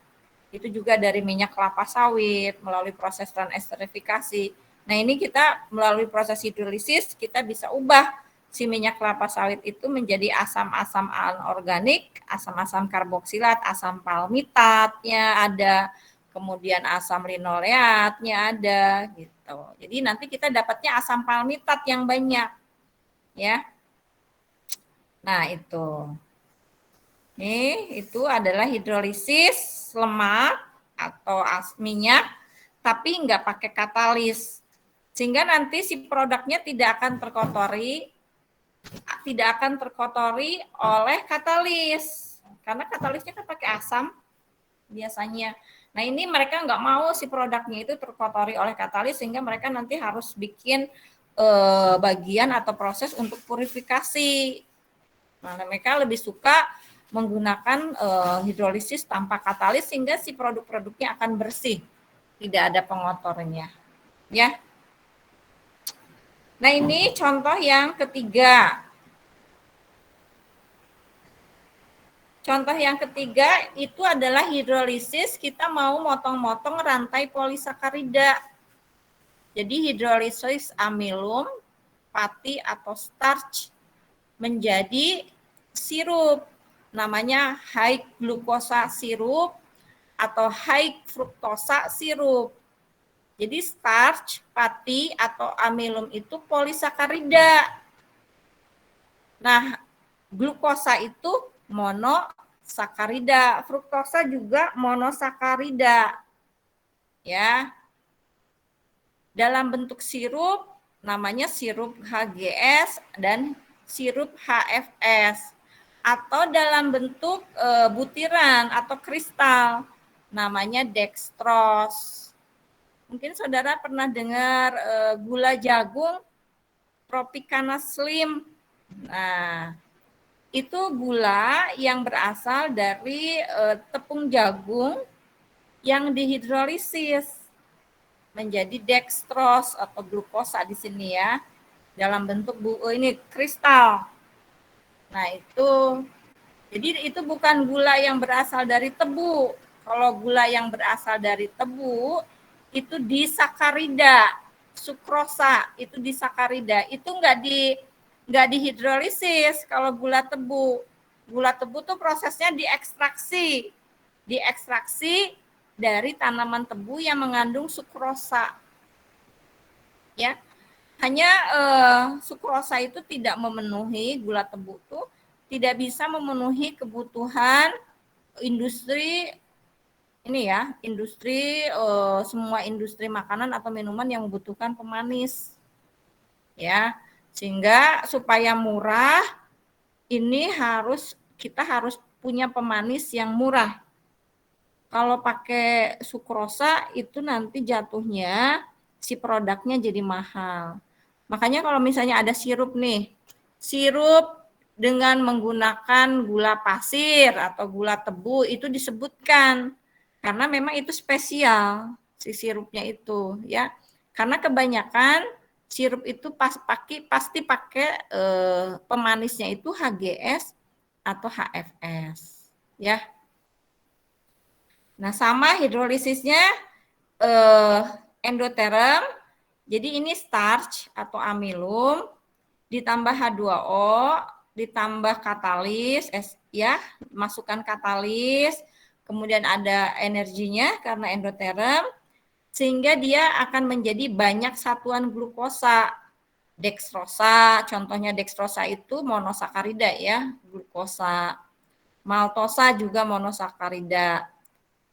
Itu juga dari minyak kelapa sawit melalui proses transesterifikasi. Nah, ini kita melalui proses hidrolisis kita bisa ubah si minyak kelapa sawit itu menjadi asam-asam anorganik, asam-asam karboksilat, asam palmitatnya ada, kemudian asam linoleatnya ada gitu. Jadi nanti kita dapatnya asam palmitat yang banyak, ya. Nah, itu. Itu adalah hidrolisis lemak atau minyak, tapi nggak pakai katalis. Sehingga nanti si produknya tidak akan terkotori oleh katalis. Karena katalisnya kan pakai asam biasanya. Nah, ini mereka nggak mau si produknya itu terkotori oleh katalis, sehingga mereka nanti harus bikin bagian atau proses untuk purifikasi. Nah, mereka lebih suka menggunakan hidrolisis tanpa katalis, sehingga si produk-produknya akan bersih, tidak ada pengotornya, ya. Nah, ini contoh yang ketiga. Contoh yang ketiga itu adalah hidrolisis, kita mau motong-motong rantai polisakarida. Jadi hidrolisis amilum, pati atau starch menjadi sirup. Namanya high glukosa sirup atau high fruktosa sirup. Jadi starch, pati atau amilum itu polisakarida. Nah, glukosa itu monosakarida, fruktosa juga monosakarida. Ya. Dalam bentuk sirup namanya sirup HGS dan sirup HFS. Atau dalam bentuk butiran atau kristal namanya dextrose. Mungkin saudara pernah dengar gula jagung Tropicana Slim. Nah, itu gula yang berasal dari tepung jagung yang dihidrolisis menjadi dextrose atau glukosa di sini, ya, dalam bentuk ini kristal. Nah, itu Jadi itu bukan gula yang berasal dari tebu. Kalau gula yang berasal dari tebu itu disakarida, sukrosa itu disakarida. Itu nggak dihidrolisis kalau gula tebu. Gula tebu tuh prosesnya diekstraksi. Diekstraksi dari tanaman tebu yang mengandung sukrosa. Ya. Hanya sukrosa itu tidak memenuhi, gula tebu tuh tidak bisa memenuhi kebutuhan industri ini ya, industri semua industri makanan atau minuman yang membutuhkan pemanis. Ya. Sehingga supaya murah ini kita harus punya pemanis yang murah. Kalau pakai sukrosa itu nanti jatuhnya si produknya jadi mahal. Makanya kalau misalnya ada sirup nih, sirup dengan menggunakan gula pasir atau gula tebu itu disebutkan karena memang itu spesial si sirupnya itu ya. Karena kebanyakan sirup itu pasti pakai pemanisnya itu HGS atau HFS ya. Nah, sama hidrolisisnya endoterm. Jadi ini starch atau amilum ditambah H2O, ditambah katalis ya, masukkan katalis, kemudian ada energinya karena endoterm sehingga dia akan menjadi banyak satuan glukosa. Dextrosa, contohnya dextrosa itu monosakarida ya, glukosa. Maltosa juga monosakarida.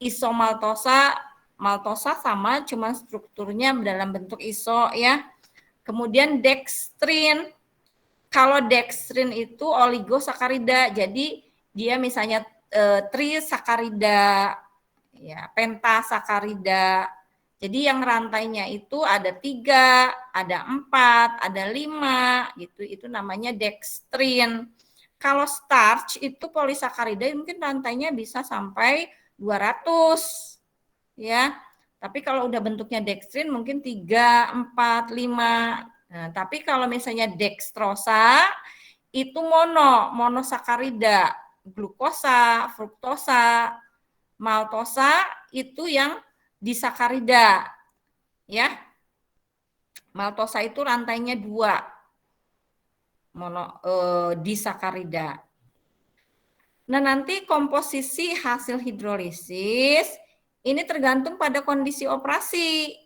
Isomaltosa, maltosa sama, cuma strukturnya dalam bentuk iso ya. Kemudian dextrin, kalau dextrin itu oligosakarida, jadi dia misalnya trisakarida, ya, pentasakarida. Jadi yang rantainya itu ada 3, ada 4, ada 5, gitu. Itu namanya dextrin. Kalau starch itu polisakarida mungkin rantainya bisa sampai 200 ya. Tapi kalau udah bentuknya dextrin mungkin 3, 4, 5. Nah, tapi kalau misalnya dextrosa itu monosakarida, glukosa, fruktosa, maltosa itu yang disakarida ya. Maltosa itu rantainya 2 disakarida. Nah, nanti komposisi hasil hidrolisis ini tergantung pada kondisi operasi.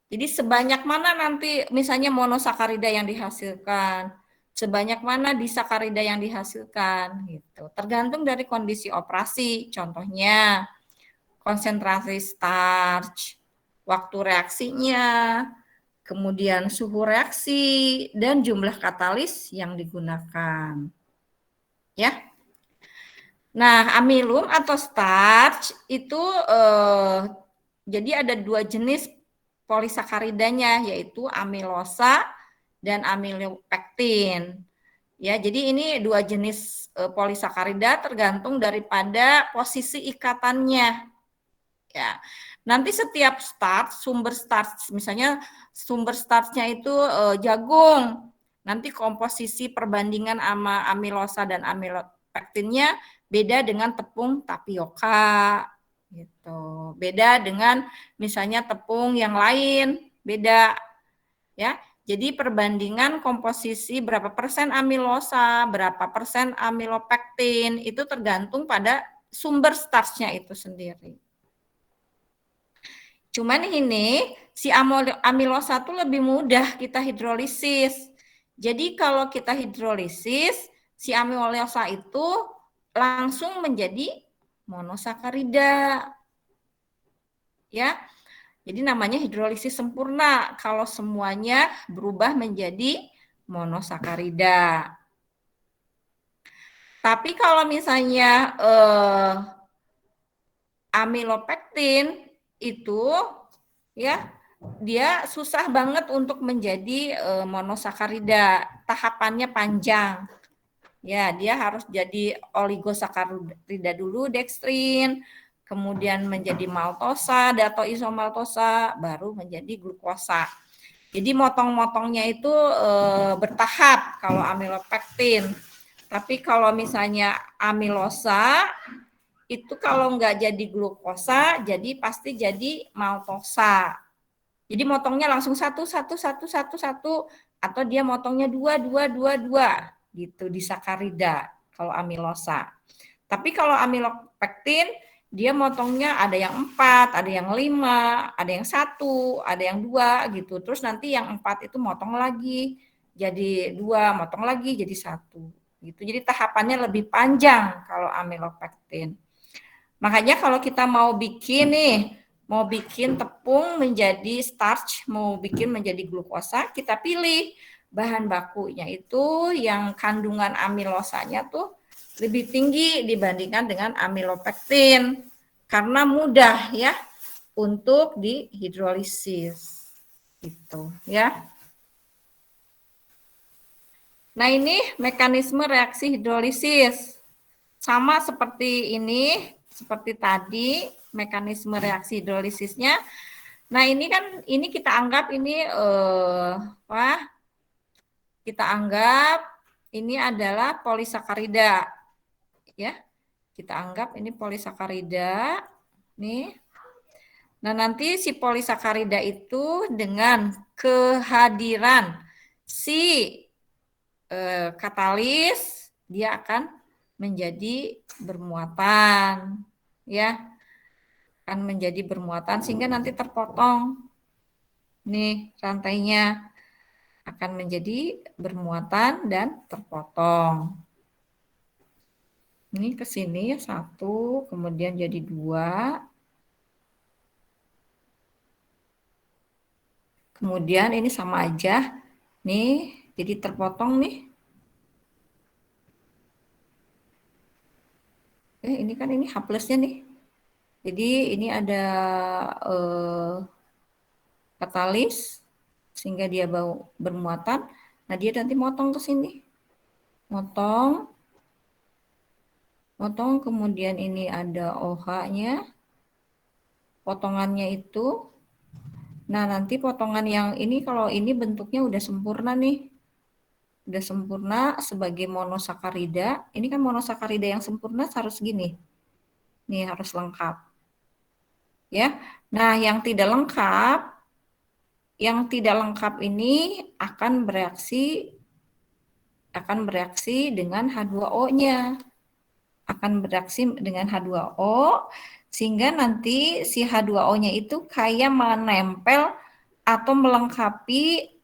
Jadi sebanyak mana nanti misalnya monosakarida yang dihasilkan, sebanyak mana disakarida yang dihasilkan gitu. Tergantung dari kondisi operasi. Contohnya konsentrasi starch, waktu reaksinya, kemudian suhu reaksi dan jumlah katalis yang digunakan. Ya. Nah, amilum atau starch itu jadi ada 2 jenis polisakaridanya yaitu amilosa dan amilopektin. Ya, jadi ini 2 jenis polisakarida tergantung daripada posisi ikatannya. Ya. Nanti setiap sumber starch, misalnya sumber starchnya itu jagung. Nanti komposisi perbandingan sama amilosa dan amilopektinnya beda dengan tepung tapioka gitu. Beda dengan misalnya tepung yang lain, beda ya. Jadi perbandingan komposisi berapa persen amilosa, berapa persen amilopektin itu tergantung pada sumber starchnya itu sendiri. Cuman ini si amilosa itu lebih mudah kita hidrolisis. Jadi kalau kita hidrolisis si amilosa itu langsung menjadi monosakarida. Ya. Jadi namanya hidrolisis sempurna kalau semuanya berubah menjadi monosakarida. Tapi kalau misalnya amilopektin itu ya dia susah banget untuk menjadi monosakarida, tahapannya panjang. Ya, dia harus jadi oligosakarida dulu dextrin, kemudian menjadi maltosa atau isomaltosa, baru menjadi glukosa. Jadi motong-motongnya itu bertahap kalau amilopektin. Tapi kalau misalnya amilosa, itu kalau nggak jadi glukosa, jadi pasti jadi maltosa. Jadi motongnya langsung satu, atau dia motongnya dua, gitu di sakarida kalau amilosa. Tapi kalau amilopektin, dia motongnya ada yang 4, ada yang 5, ada yang 1, ada yang 2 gitu. Terus nanti yang 4 itu motong lagi jadi 2, motong lagi jadi 1 gitu. Jadi tahapannya lebih panjang kalau amilopektin. Makanya kalau kita mau bikin tepung menjadi starch, mau bikin menjadi glukosa, kita pilih bahan bakunya itu yang kandungan amilosanya tuh lebih tinggi dibandingkan dengan amilopektin karena mudah ya untuk dihidrolisis gitu ya. Nah, ini mekanisme reaksi hidrolisis. Sama seperti ini, seperti tadi mekanisme reaksi hidrolisisnya. Nah, ini kita anggap ini kita anggap ini adalah polisakarida ya. Kita anggap ini polisakarida nih. Nah, nanti si polisakarida itu dengan kehadiran si katalis dia akan menjadi bermuatan ya, akan menjadi bermuatan sehingga nanti terpotong nih rantainya, akan menjadi bermuatan dan terpotong. Ini ke sini ya 1, kemudian jadi 2. Kemudian ini sama aja. Nih, jadi terpotong nih. Ini kan ini H plusnya nih. Jadi ini ada katalis sehingga dia bau bermuatan. Nah, dia nanti motong ke sini. Motong, kemudian ini ada OH-nya. Potongannya itu. Nah, nanti potongan yang ini kalau ini bentuknya udah sempurna nih. Udah sempurna sebagai monosakarida. Ini kan monosakarida yang sempurna harus gini. Nih harus lengkap. Ya. Nah, yang tidak lengkap ini akan bereaksi dengan H2O-nya. Akan bereaksi dengan H2O sehingga nanti si H2O-nya itu kayak menempel atau melengkapi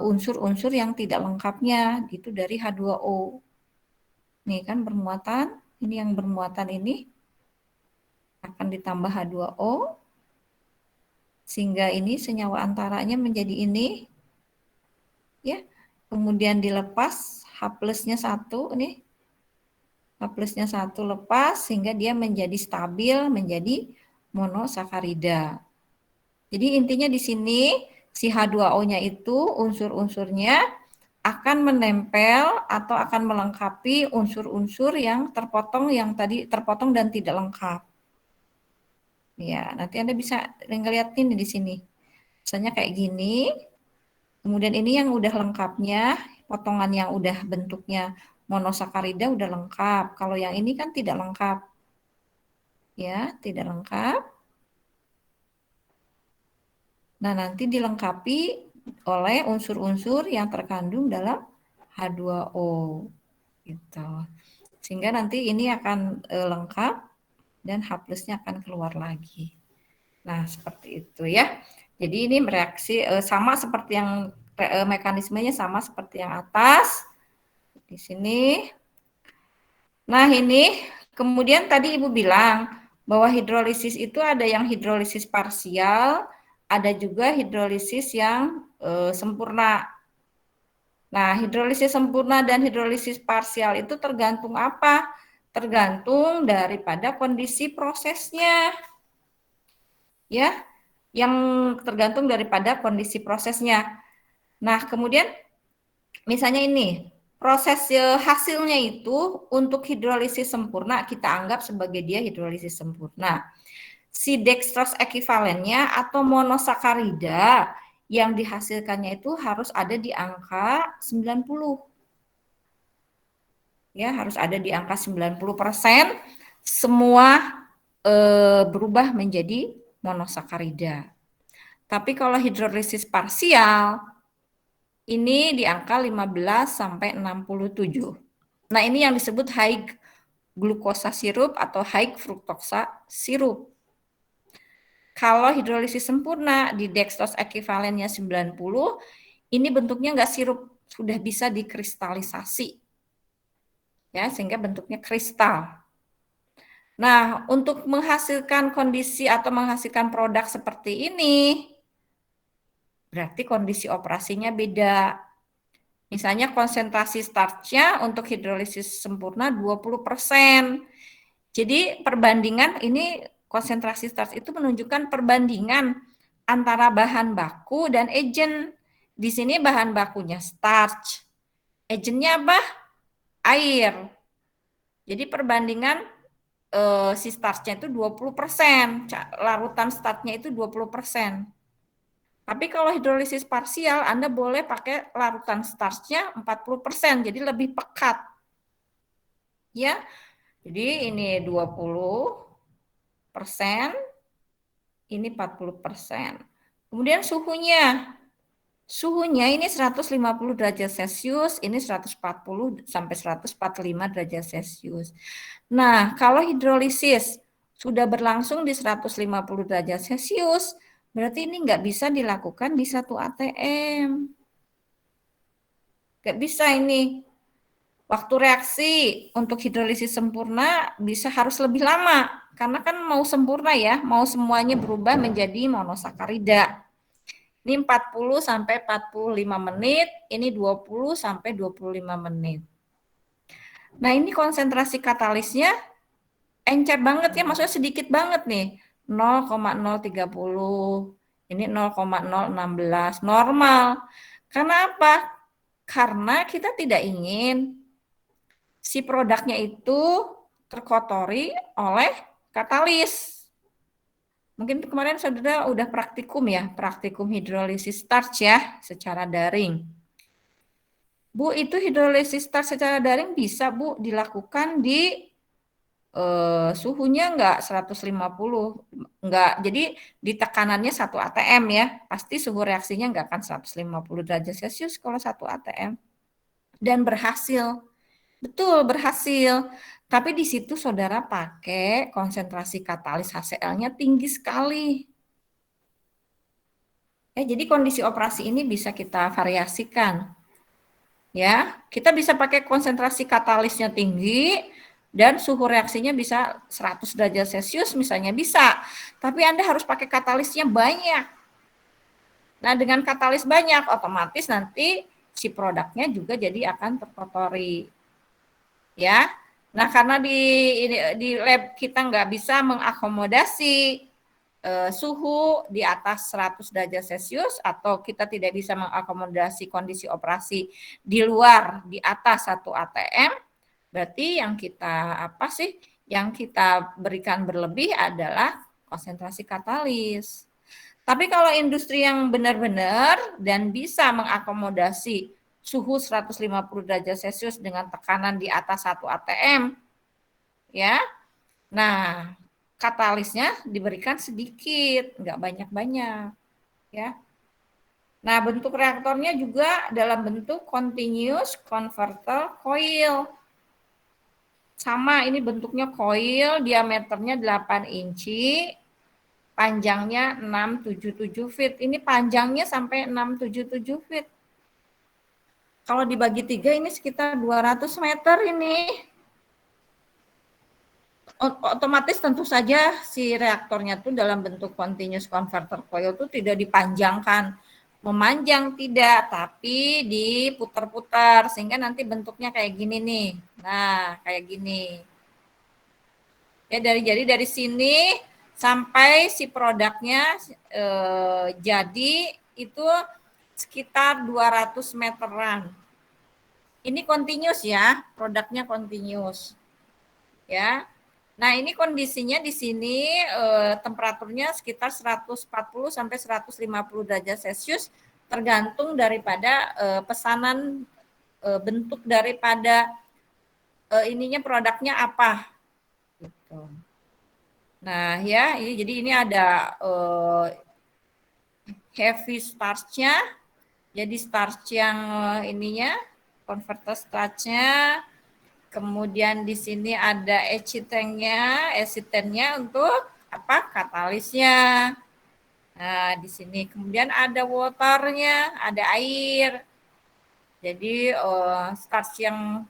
unsur-unsur yang tidak lengkapnya gitu dari H2O. Nih kan bermuatan, ini yang bermuatan ini akan ditambah H2O sehingga ini senyawa antaranya menjadi ini ya. Kemudian dilepas H plusnya 1 nih. H plusnya 1 lepas sehingga dia menjadi stabil menjadi monosakarida. Jadi intinya di sini si H2O-nya itu unsur-unsurnya akan menempel atau akan melengkapi unsur-unsur yang terpotong dan tidak lengkap. Ya, nanti Anda bisa ngeliatin di sini. Misalnya kayak gini. Kemudian ini yang udah lengkapnya, potongan yang udah bentuknya monosakarida udah lengkap. Kalau yang ini kan tidak lengkap. Ya, tidak lengkap. Nah, nanti dilengkapi oleh unsur-unsur yang terkandung dalam H2O. Gitu. Sehingga nanti ini akan lengkap dan H plusnya akan keluar lagi. Nah, seperti itu ya. Jadi ini bereaksi sama seperti yang mekanismenya sama seperti yang atas. Di sini. Nah, ini kemudian tadi Ibu bilang bahwa hidrolisis itu ada yang hidrolisis parsial, ada juga hidrolisis yang sempurna. Nah, hidrolisis sempurna dan hidrolisis parsial itu tergantung apa? Tergantung daripada kondisi prosesnya. Ya, yang tergantung daripada kondisi prosesnya. Nah, kemudian misalnya ini, proses hasilnya itu untuk hidrolisis sempurna kita anggap sebagai dia hidrolisis sempurna. Si dextrose ekivalennya atau monosakarida yang dihasilkannya itu harus ada di angka 90. Ya, harus ada di angka 90%, semua berubah menjadi monosakarida. Tapi kalau hidrolisis parsial, ini di angka 15 sampai 67. Nah, ini yang disebut high glukosa sirup atau high fruktosa sirup. Kalau hidrolisis sempurna di dextrose ekivalennya 90, ini bentuknya nggak sirup, sudah bisa dikristalisasi. Ya, sehingga bentuknya kristal. Nah, untuk menghasilkan kondisi atau menghasilkan produk seperti ini, berarti kondisi operasinya beda. Misalnya konsentrasi starchnya untuk hidrolisis sempurna 20%. Jadi perbandingan ini konsentrasi starch itu menunjukkan perbandingan antara bahan baku dan agent. Di sini bahan bakunya starch. Agentnya apa? Air. Jadi perbandingan si starchnya itu 20%, larutan starchnya itu 20%. Tapi kalau hidrolisis parsial, Anda boleh pakai larutan starchnya 40%, jadi lebih pekat. Ya, jadi ini 20%, ini 40%. Kemudian suhunya. Suhunya ini 150 derajat Celcius, ini 140 sampai 145 derajat Celcius. Nah, kalau hidrolisis sudah berlangsung di 150 derajat Celcius, berarti ini nggak bisa dilakukan di 1 ATM. Nggak bisa ini. Waktu reaksi untuk hidrolisis sempurna bisa harus lebih lama, karena kan mau sempurna ya, mau semuanya berubah menjadi monosakarida. Ini 40 sampai 45 menit, ini 20 sampai 25 menit. Nah, ini konsentrasi katalisnya encer banget ya, maksudnya sedikit banget nih. 0,030, ini 0,016, normal. Karena apa? Karena kita tidak ingin si produknya itu terkotori oleh katalis. Mungkin kemarin saudara udah praktikum ya, praktikum hidrolisis starch ya, secara daring. Bu, itu hidrolisis starch secara daring bisa Bu dilakukan di suhunya enggak 150, enggak. Jadi di tekanannya 1 atm ya, pasti suhu reaksinya enggak akan 150 derajat Celcius kalau 1 atm. Dan berhasil. Betul, berhasil. Tapi di situ saudara pakai konsentrasi katalis HCl-nya tinggi sekali. Ya, jadi kondisi operasi ini bisa kita variasikan. Ya, kita bisa pakai konsentrasi katalisnya tinggi dan suhu reaksinya bisa 100 derajat Celcius misalnya bisa. Tapi Anda harus pakai katalisnya banyak. Nah, dengan katalis banyak otomatis nanti si produknya juga jadi akan terkotori. Ya. Nah, karena di lab kita nggak bisa mengakomodasi suhu di atas 100 derajat Celcius atau kita tidak bisa mengakomodasi kondisi operasi di luar di atas 1 atm, berarti yang kita berikan berlebih adalah konsentrasi katalis. Tapi kalau industri yang benar-benar dan bisa mengakomodasi suhu 150 derajat Celcius dengan tekanan di atas 1 atm, ya. Nah, katalisnya diberikan sedikit, nggak banyak-banyak, ya. Nah, bentuk reaktornya juga dalam bentuk continuous converter coil. Sama, ini bentuknya coil, diameternya 8 inci, panjangnya 677 feet. Ini panjangnya sampai 677 feet. Kalau dibagi 3 ini sekitar 200 meter ini. Otomatis tentu saja si reaktornya tuh dalam bentuk continuous converter coil itu tidak dipanjangkan, memanjang tidak, tapi diputar-putar sehingga nanti bentuknya kayak gini nih. Nah, kayak gini. Ya, jadi dari sini sampai si produknya jadi itu sekitar 200 meteran. Ini continuous ya, produknya continuous. Ya. Nah, ini kondisinya di sini temperaturnya sekitar 140 sampai 150 derajat Celcius tergantung daripada pesanan bentuk daripada ininya produknya apa gitu. Nah ya, jadi ini ada heavy starch-nya, jadi starch yang ininya converter starch-nya, kemudian di sini ada esitennya untuk apa? Katalisnya. Nah, di sini kemudian ada waternya, ada air. Jadi starch yang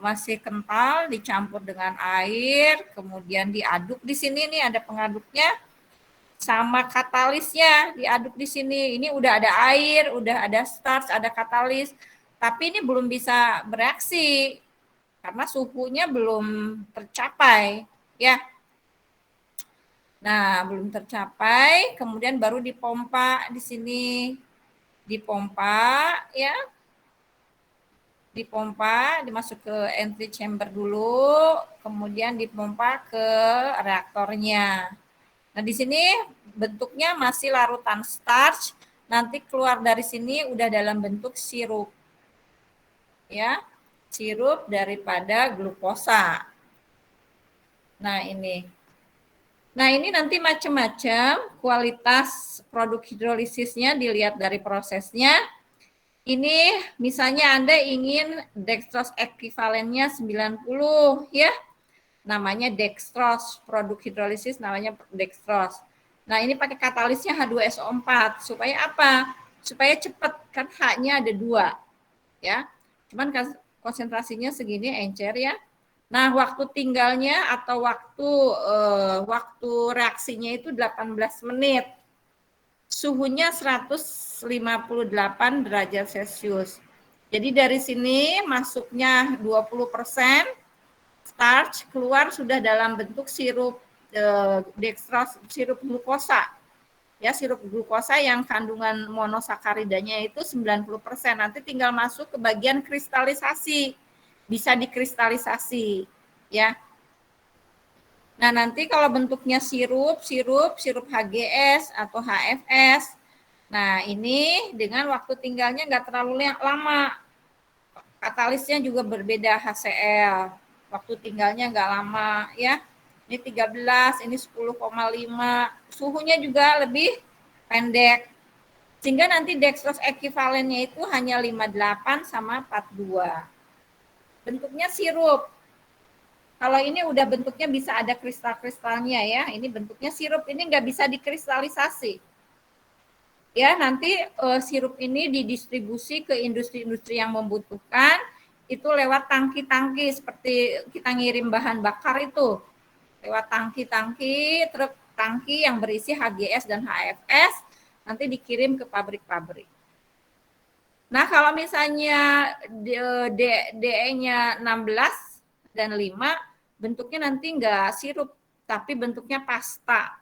masih kental dicampur dengan air, kemudian diaduk di sini nih ada pengaduknya sama katalisnya diaduk di sini. Ini udah ada air, udah ada starch, ada katalis, tapi ini belum bisa bereaksi karena suhunya belum tercapai, ya. Nah, belum tercapai, kemudian baru dipompa di sini. Dipompa, ya. Dipompa, dimasuk ke entry chamber dulu, kemudian dipompa ke reaktornya. Nah, di sini bentuknya masih larutan starch, nanti keluar dari sini udah dalam bentuk sirup. Ya, sirup daripada glukosa. Nah, ini. Nah, ini nanti macam-macam kualitas produk hidrolisisnya dilihat dari prosesnya. Ini misalnya Anda ingin dextrose ekivalennya 90 ya. Namanya dextrose, produk hidrolisis namanya dextrose. Nah, ini pakai katalisnya H2SO4 supaya apa? Supaya cepat, kan H-nya ada 2 ya. Cuman konsentrasinya segini encer ya. Nah, waktu tinggalnya atau waktu reaksinya itu 18 menit. Suhunya 158 derajat Celcius. Jadi dari sini masuknya 20% starch, keluar sudah dalam bentuk sirup dextrose, sirup glukosa. Ya, sirup glukosa yang kandungan monosakaridanya itu 90%. Nanti tinggal masuk ke bagian kristalisasi. Bisa dikristalisasi, ya. Nah, nanti kalau bentuknya sirup HGS atau HFS. Nah, ini dengan waktu tinggalnya nggak terlalu lama. Katalisnya juga berbeda HCl. Waktu tinggalnya nggak lama, ya. Ini 13, ini 10,5. Suhunya juga lebih pendek. Sehingga nanti dextrose ekivalennya itu hanya 58 sama 42. Bentuknya sirup. Kalau ini udah bentuknya bisa ada kristal-kristalnya ya. Ini bentuknya sirup, ini nggak bisa dikristalisasi. Ya, nanti sirup ini didistribusi ke industri-industri yang membutuhkan, itu lewat tangki-tangki seperti kita ngirim bahan bakar itu. Lewat tangki-tangki, truk tangki yang berisi HGS dan HFS, nanti dikirim ke pabrik-pabrik. Nah, kalau misalnya DE-nya 16 dan 5, bentuknya nanti enggak sirup, tapi bentuknya pasta.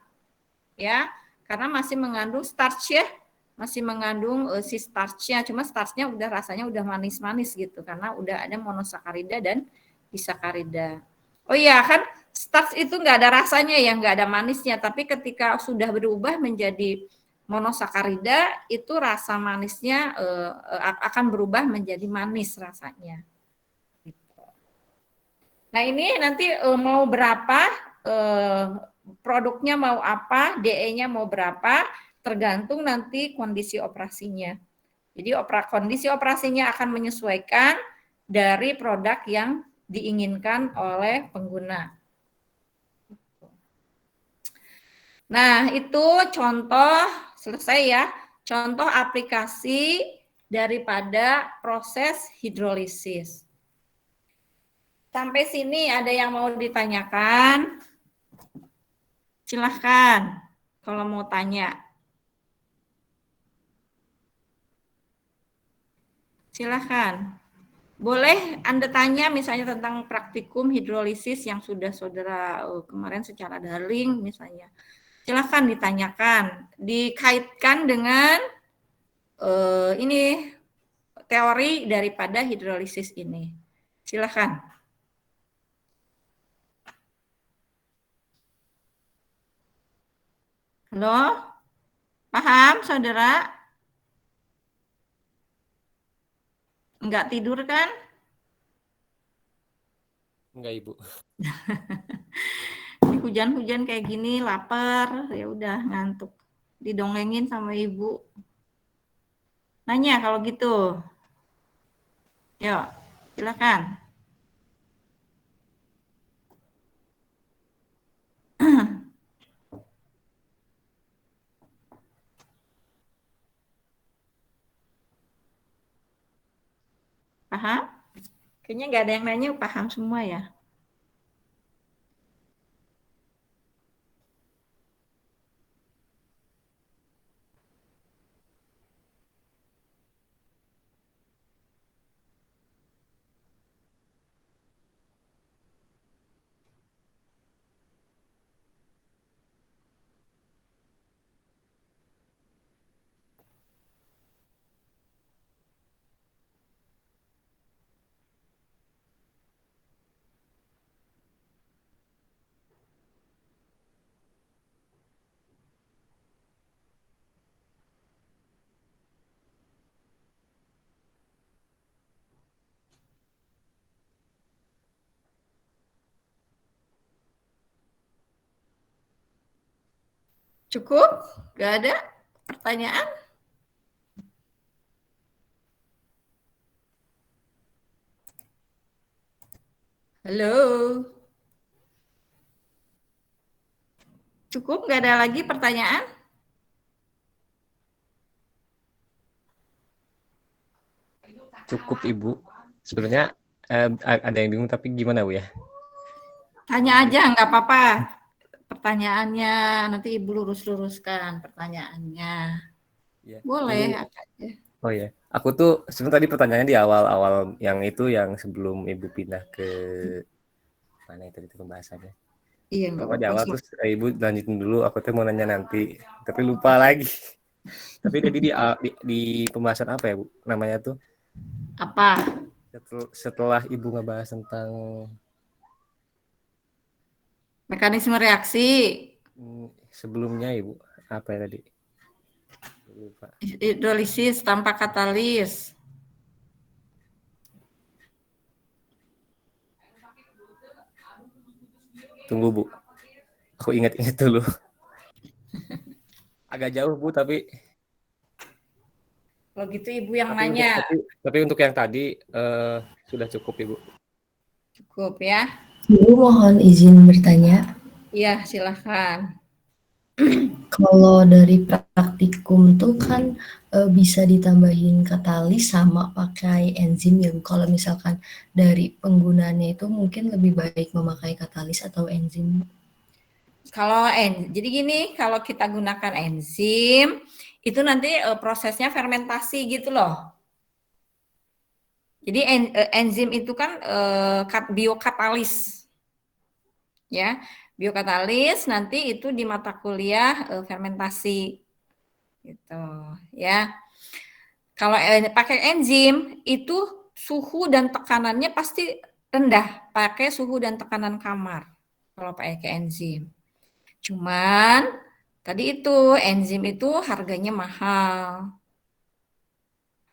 Ya, karena masih mengandung starch ya, masih mengandung si starch-nya, cuma starch-nya udah rasanya udah manis-manis gitu, karena udah ada monosakarida dan disakarida. Oh iya kan, starch itu enggak ada rasanya ya, enggak ada manisnya, tapi ketika sudah berubah menjadi monosakarida itu rasa manisnya akan berubah menjadi manis rasanya. Nah ini nanti mau berapa, produknya mau apa, DE-nya mau berapa, tergantung nanti kondisi operasinya. Jadi kondisi operasinya akan menyesuaikan dari produk yang diinginkan oleh pengguna. Nah, itu contoh selesai ya. Contoh aplikasi daripada proses hidrolisis. Sampai sini ada yang mau ditanyakan? Silahkan kalau mau tanya. Silahkan. Boleh Anda tanya misalnya tentang praktikum hidrolisis yang sudah saudara kemarin secara daring misalnya. Silahkan ditanyakan. Dikaitkan dengan ini teori daripada hidrolisis ini. Silakan. Halo? Paham, saudara? Enggak tidur kan? Enggak, Ibu. Ini hujan-hujan kayak gini, lapar, ya udah ngantuk. Didongengin sama ibu. Nanya kalau gitu. Yuk, silakan. Paham? Kayaknya nggak ada yang nanya, paham semua ya. Cukup? Nggak ada pertanyaan? Halo? Cukup? Nggak ada lagi pertanyaan? Cukup, Ibu. Sebenarnya ada yang bingung, tapi gimana, Bu ya? Tanya aja, nggak apa-apa. Pertanyaannya nanti ibu lurus-luruskan pertanyaannya. Ya. Boleh Ini, aja. oh ya, aku tuh sebenarnya tadi pertanyaannya di awal-awal yang itu yang sebelum Ibu pindah ke mana itu pembahasannya. Iya, nggak Apa di apa-apa. awal terus Ibu lanjutin dulu, aku tuh mau nanya nanti, tapi lupa lagi. Tapi tadi di pembahasan apa ya, Bu? Namanya tuh Apa? setelah Ibu ngebahas tentang Mekanisme reaksi. sebelumnya, Ibu, apa ya tadi? Lupa. Hidrolisis tanpa katalis. Tunggu, Bu. Aku ingat-ingat dulu. Agak jauh, Bu, tapi Kalau gitu ibu yang nanya. tapi untuk yang tadi sudah cukup, Ibu. Cukup ya. Ibu mohon izin bertanya. Iya, silahkan. Kalau dari praktikum tuh kan bisa ditambahin katalis sama pakai enzim ya. Kalau misalkan dari penggunaannya itu mungkin lebih baik memakai katalis atau enzim. Jadi gini, kalau kita gunakan enzim, itu nanti prosesnya fermentasi gitu loh. Jadi enzim itu kan biokatalis. Ya, biokatalis nanti itu di mata kuliah fermentasi. Gitu, ya. Kalau pakai enzim itu suhu dan tekanannya pasti rendah, pakai suhu dan tekanan kamar kalau pakai enzim. Cuman tadi itu enzim itu harganya mahal.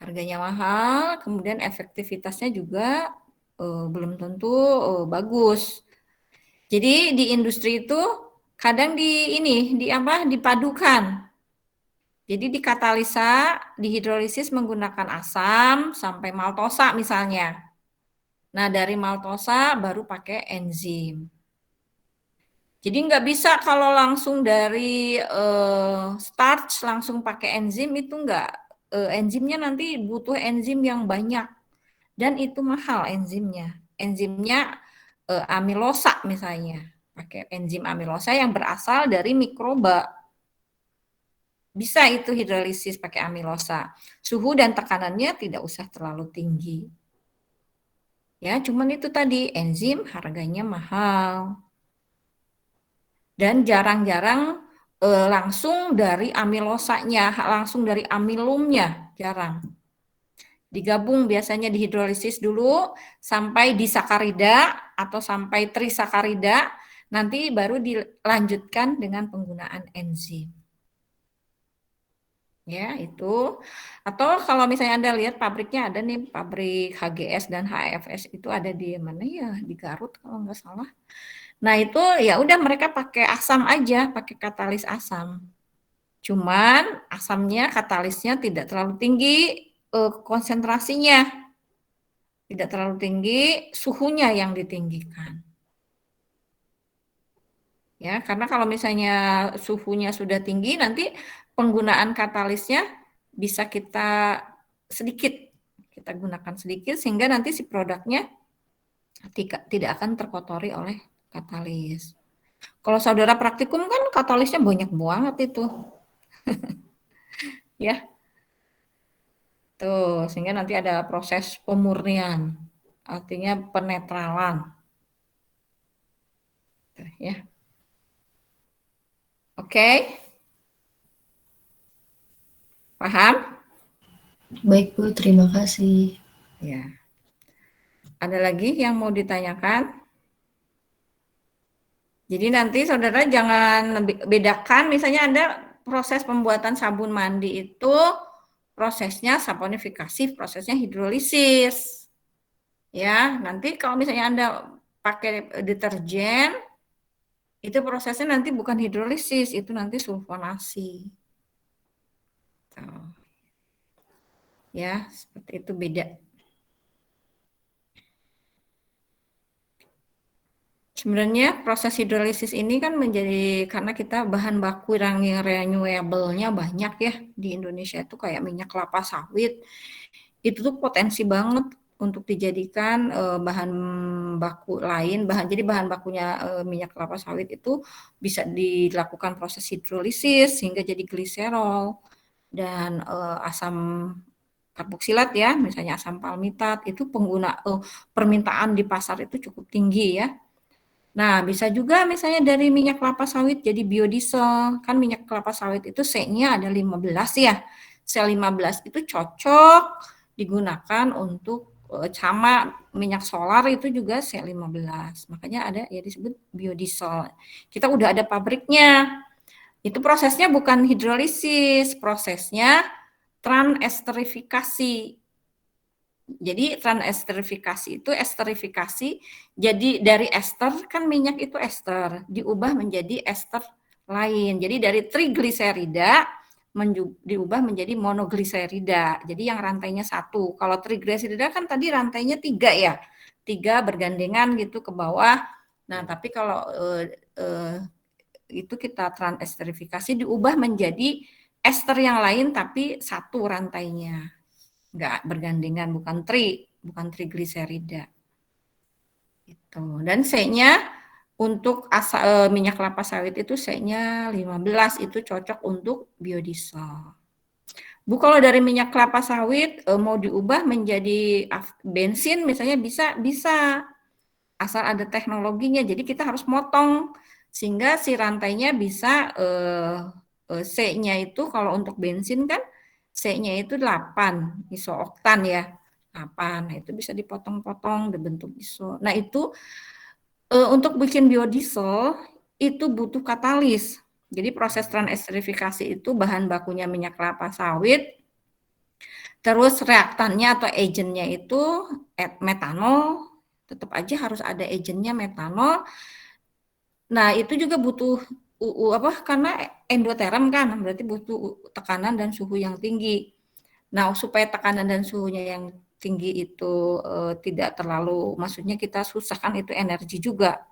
Harganya mahal, kemudian efektivitasnya juga belum tentu bagus. Jadi di industri itu kadang dipadukan. Jadi di katalisa, di hidrolisis menggunakan asam sampai maltosa misalnya. Nah, dari maltosa baru pakai enzim. Jadi nggak bisa kalau langsung dari starch langsung pakai enzim itu nggak. Enzimnya nanti butuh enzim yang banyak dan itu mahal enzimnya. Enzimnya amilosa misalnya, pakai enzim amilosa yang berasal dari mikroba. Bisa itu hidrolisis pakai amilosa. Suhu dan tekanannya tidak usah terlalu tinggi. Ya, cuman itu tadi enzim harganya mahal. Dan jarang-jarang langsung dari amilosanya, langsung dari amilumnya, jarang. Digabung biasanya di hidrolisis dulu sampai disakarida atau sampai trisakarida, nanti baru dilanjutkan dengan penggunaan enzim. Ya, itu. Atau kalau misalnya Anda lihat pabriknya ada nih, pabrik HGS dan HFS itu ada di mana ya? Di Garut kalau nggak salah. Nah, itu ya udah mereka pakai asam aja, pakai katalis asam. Cuman asamnya, katalisnya tidak terlalu tinggi konsentrasinya. Tidak terlalu tinggi, suhunya yang ditinggikan. Ya, karena kalau misalnya suhunya sudah tinggi, nanti penggunaan katalisnya bisa kita gunakan sedikit sehingga nanti si produknya tidak akan terkotori oleh katalis. Kalau saudara praktikum kan katalisnya banyak banget itu. Ya, tuh sehingga nanti ada proses pemurnian, artinya penetralan. Tuh, ya. Oke. Paham? Baik Bu, terima kasih. Ya. Ada lagi yang mau ditanyakan? Jadi nanti saudara jangan bedakan, misalnya Anda proses pembuatan sabun mandi itu prosesnya saponifikasi, prosesnya hidrolisis. Ya, nanti kalau misalnya Anda pakai deterjen, itu prosesnya nanti bukan hidrolisis, itu nanti sulfonasi. Tuh. Ya, seperti itu beda. Sebenarnya proses hidrolisis ini kan menjadi karena kita bahan baku yang renewable-nya banyak ya di Indonesia itu kayak minyak kelapa sawit. Itu tuh potensi banget untuk dijadikan bahan baku lain, jadi bahan bakunya minyak kelapa sawit itu bisa dilakukan proses hidrolisis sehingga jadi gliserol dan asam karboksilat ya, misalnya asam palmitat itu permintaan di pasar itu cukup tinggi ya. Nah, bisa juga misalnya dari minyak kelapa sawit jadi biodiesel. Kan minyak kelapa sawit itu C-nya ada 15 ya. C15 itu cocok digunakan untuk sama minyak solar itu juga C15. Makanya ada ya disebut biodiesel. Kita udah ada pabriknya. Itu prosesnya bukan hidrolisis, prosesnya transesterifikasi. Jadi transesterifikasi itu esterifikasi, jadi dari ester kan minyak itu ester diubah menjadi ester lain. Jadi dari trigliserida diubah menjadi monogliserida. Jadi yang rantainya satu. Kalau trigliserida kan tadi rantainya 3 ya, 3 bergandengan gitu ke bawah. Nah tapi kalau itu kita transesterifikasi diubah menjadi ester yang lain tapi satu rantainya. Nggak bergandengan, bukan trigliserida. Itu. Dan C-nya untuk minyak kelapa sawit itu C-nya 15 itu cocok untuk biodiesel. Bu, kalau dari minyak kelapa sawit mau diubah menjadi bensin misalnya bisa asal ada teknologinya. Jadi kita harus motong sehingga si rantainya bisa C-nya itu kalau untuk bensin kan C-nya itu 8 isooktan ya. 8. Nah, itu bisa dipotong-potong dibentuk iso. Nah, itu untuk bikin biodiesel itu butuh katalis. Jadi proses transesterifikasi itu bahan bakunya minyak kelapa sawit. Terus reaktannya atau agentnya itu metanol. Tetap aja harus ada agentnya metanol. Nah, itu juga butuh karena endoterm kan, berarti butuh tekanan dan suhu yang tinggi. Nah, supaya tekanan dan suhunya yang tinggi itu tidak terlalu, maksudnya kita susahkan itu energi juga.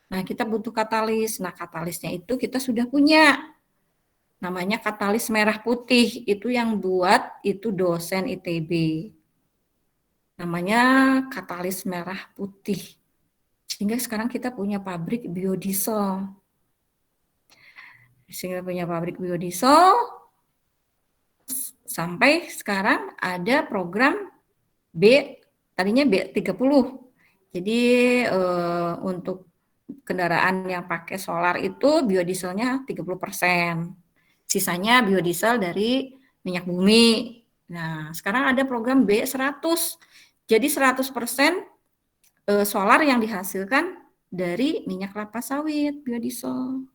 Nah, kita butuh katalis. Nah, katalisnya itu kita sudah punya. Namanya katalis merah putih. Itu yang buat itu dosen ITB. Namanya katalis merah putih. Sehingga sekarang kita punya pabrik biodiesel. Sampai sekarang ada program tadinya B30. Jadi untuk kendaraan yang pakai solar itu biodieselnya 30%. Sisanya biodiesel dari minyak bumi. Nah, sekarang ada program B100. Jadi 100% solar yang dihasilkan dari minyak kelapa sawit, biodiesel.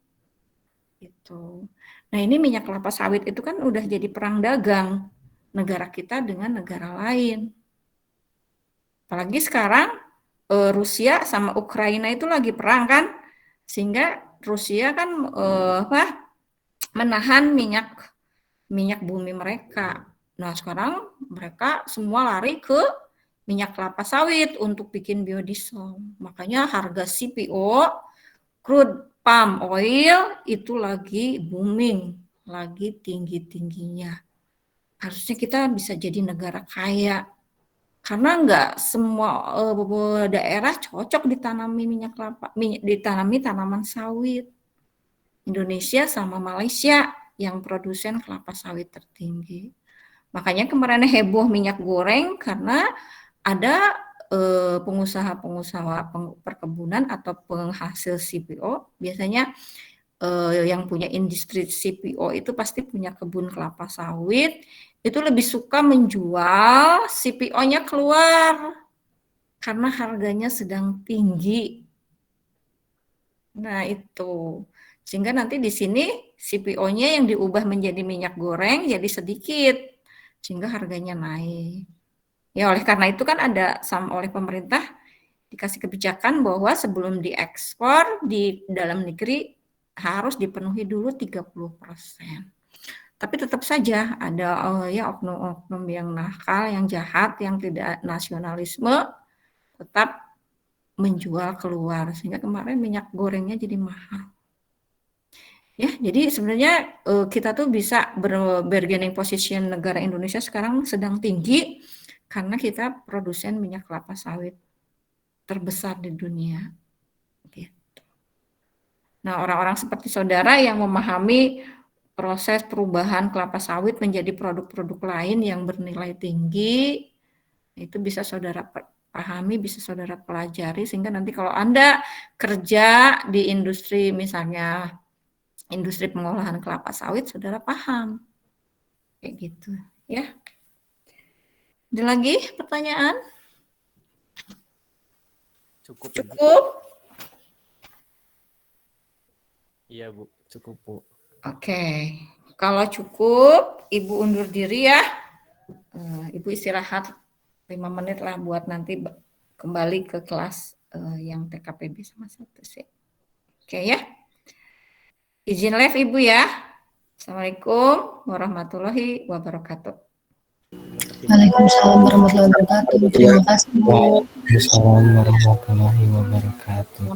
Gitu. Nah, ini minyak kelapa sawit itu kan udah jadi perang dagang negara kita dengan negara lain. Apalagi sekarang Rusia sama Ukraina itu lagi perang kan, sehingga Rusia kan menahan minyak bumi mereka. Nah, sekarang mereka semua lari ke minyak kelapa sawit untuk bikin biodiesel. Makanya harga CPO, crude palm oil, itu lagi booming, lagi tinggi-tingginya. Harusnya kita bisa jadi negara kaya. Karena nggak semua daerah cocok ditanami minyak kelapa, ditanami tanaman sawit. Indonesia sama Malaysia yang produsen kelapa sawit tertinggi. Makanya kemarin heboh minyak goreng karena ada pengusaha-pengusaha perkebunan atau penghasil CPO, biasanya yang punya industri CPO itu pasti punya kebun kelapa sawit, itu lebih suka menjual CPO-nya keluar karena harganya sedang tinggi. Nah, itu. Sehingga nanti di sini CPO-nya yang diubah menjadi minyak goreng jadi sedikit, sehingga harganya naik. Ya, oleh karena itu kan ada oleh pemerintah dikasih kebijakan bahwa sebelum diekspor di dalam negeri harus dipenuhi dulu 30%. Tapi tetap saja ada ya oknum-oknum yang nakal, yang jahat, yang tidak nasionalisme tetap menjual keluar, sehingga kemarin minyak gorengnya jadi mahal. Ya, jadi sebenarnya kita tuh bisa bargaining position negara Indonesia sekarang sedang tinggi karena kita produsen minyak kelapa sawit terbesar di dunia. Gitu. Nah, orang-orang seperti saudara yang memahami proses perubahan kelapa sawit menjadi produk-produk lain yang bernilai tinggi, itu bisa saudara pahami, bisa saudara pelajari, sehingga nanti kalau Anda kerja di industri, misalnya industri pengolahan kelapa sawit, saudara paham. Kayak gitu, ya. Ada lagi pertanyaan? Cukup. Cukup? Iya, Bu. Cukup, Bu. Oke. Kalau cukup, Ibu undur diri ya. Ibu istirahat 5 menit lah buat nanti kembali ke kelas yang TKPB sama 1 sih. Oke ya. Izin live Ibu ya. Assalamualaikum warahmatullahi wabarakatuh. Waalaikumsalam warahmatullahi wabarakatuh. Terima kasih. Waalaikumsalam warahmatullahi wabarakatuh.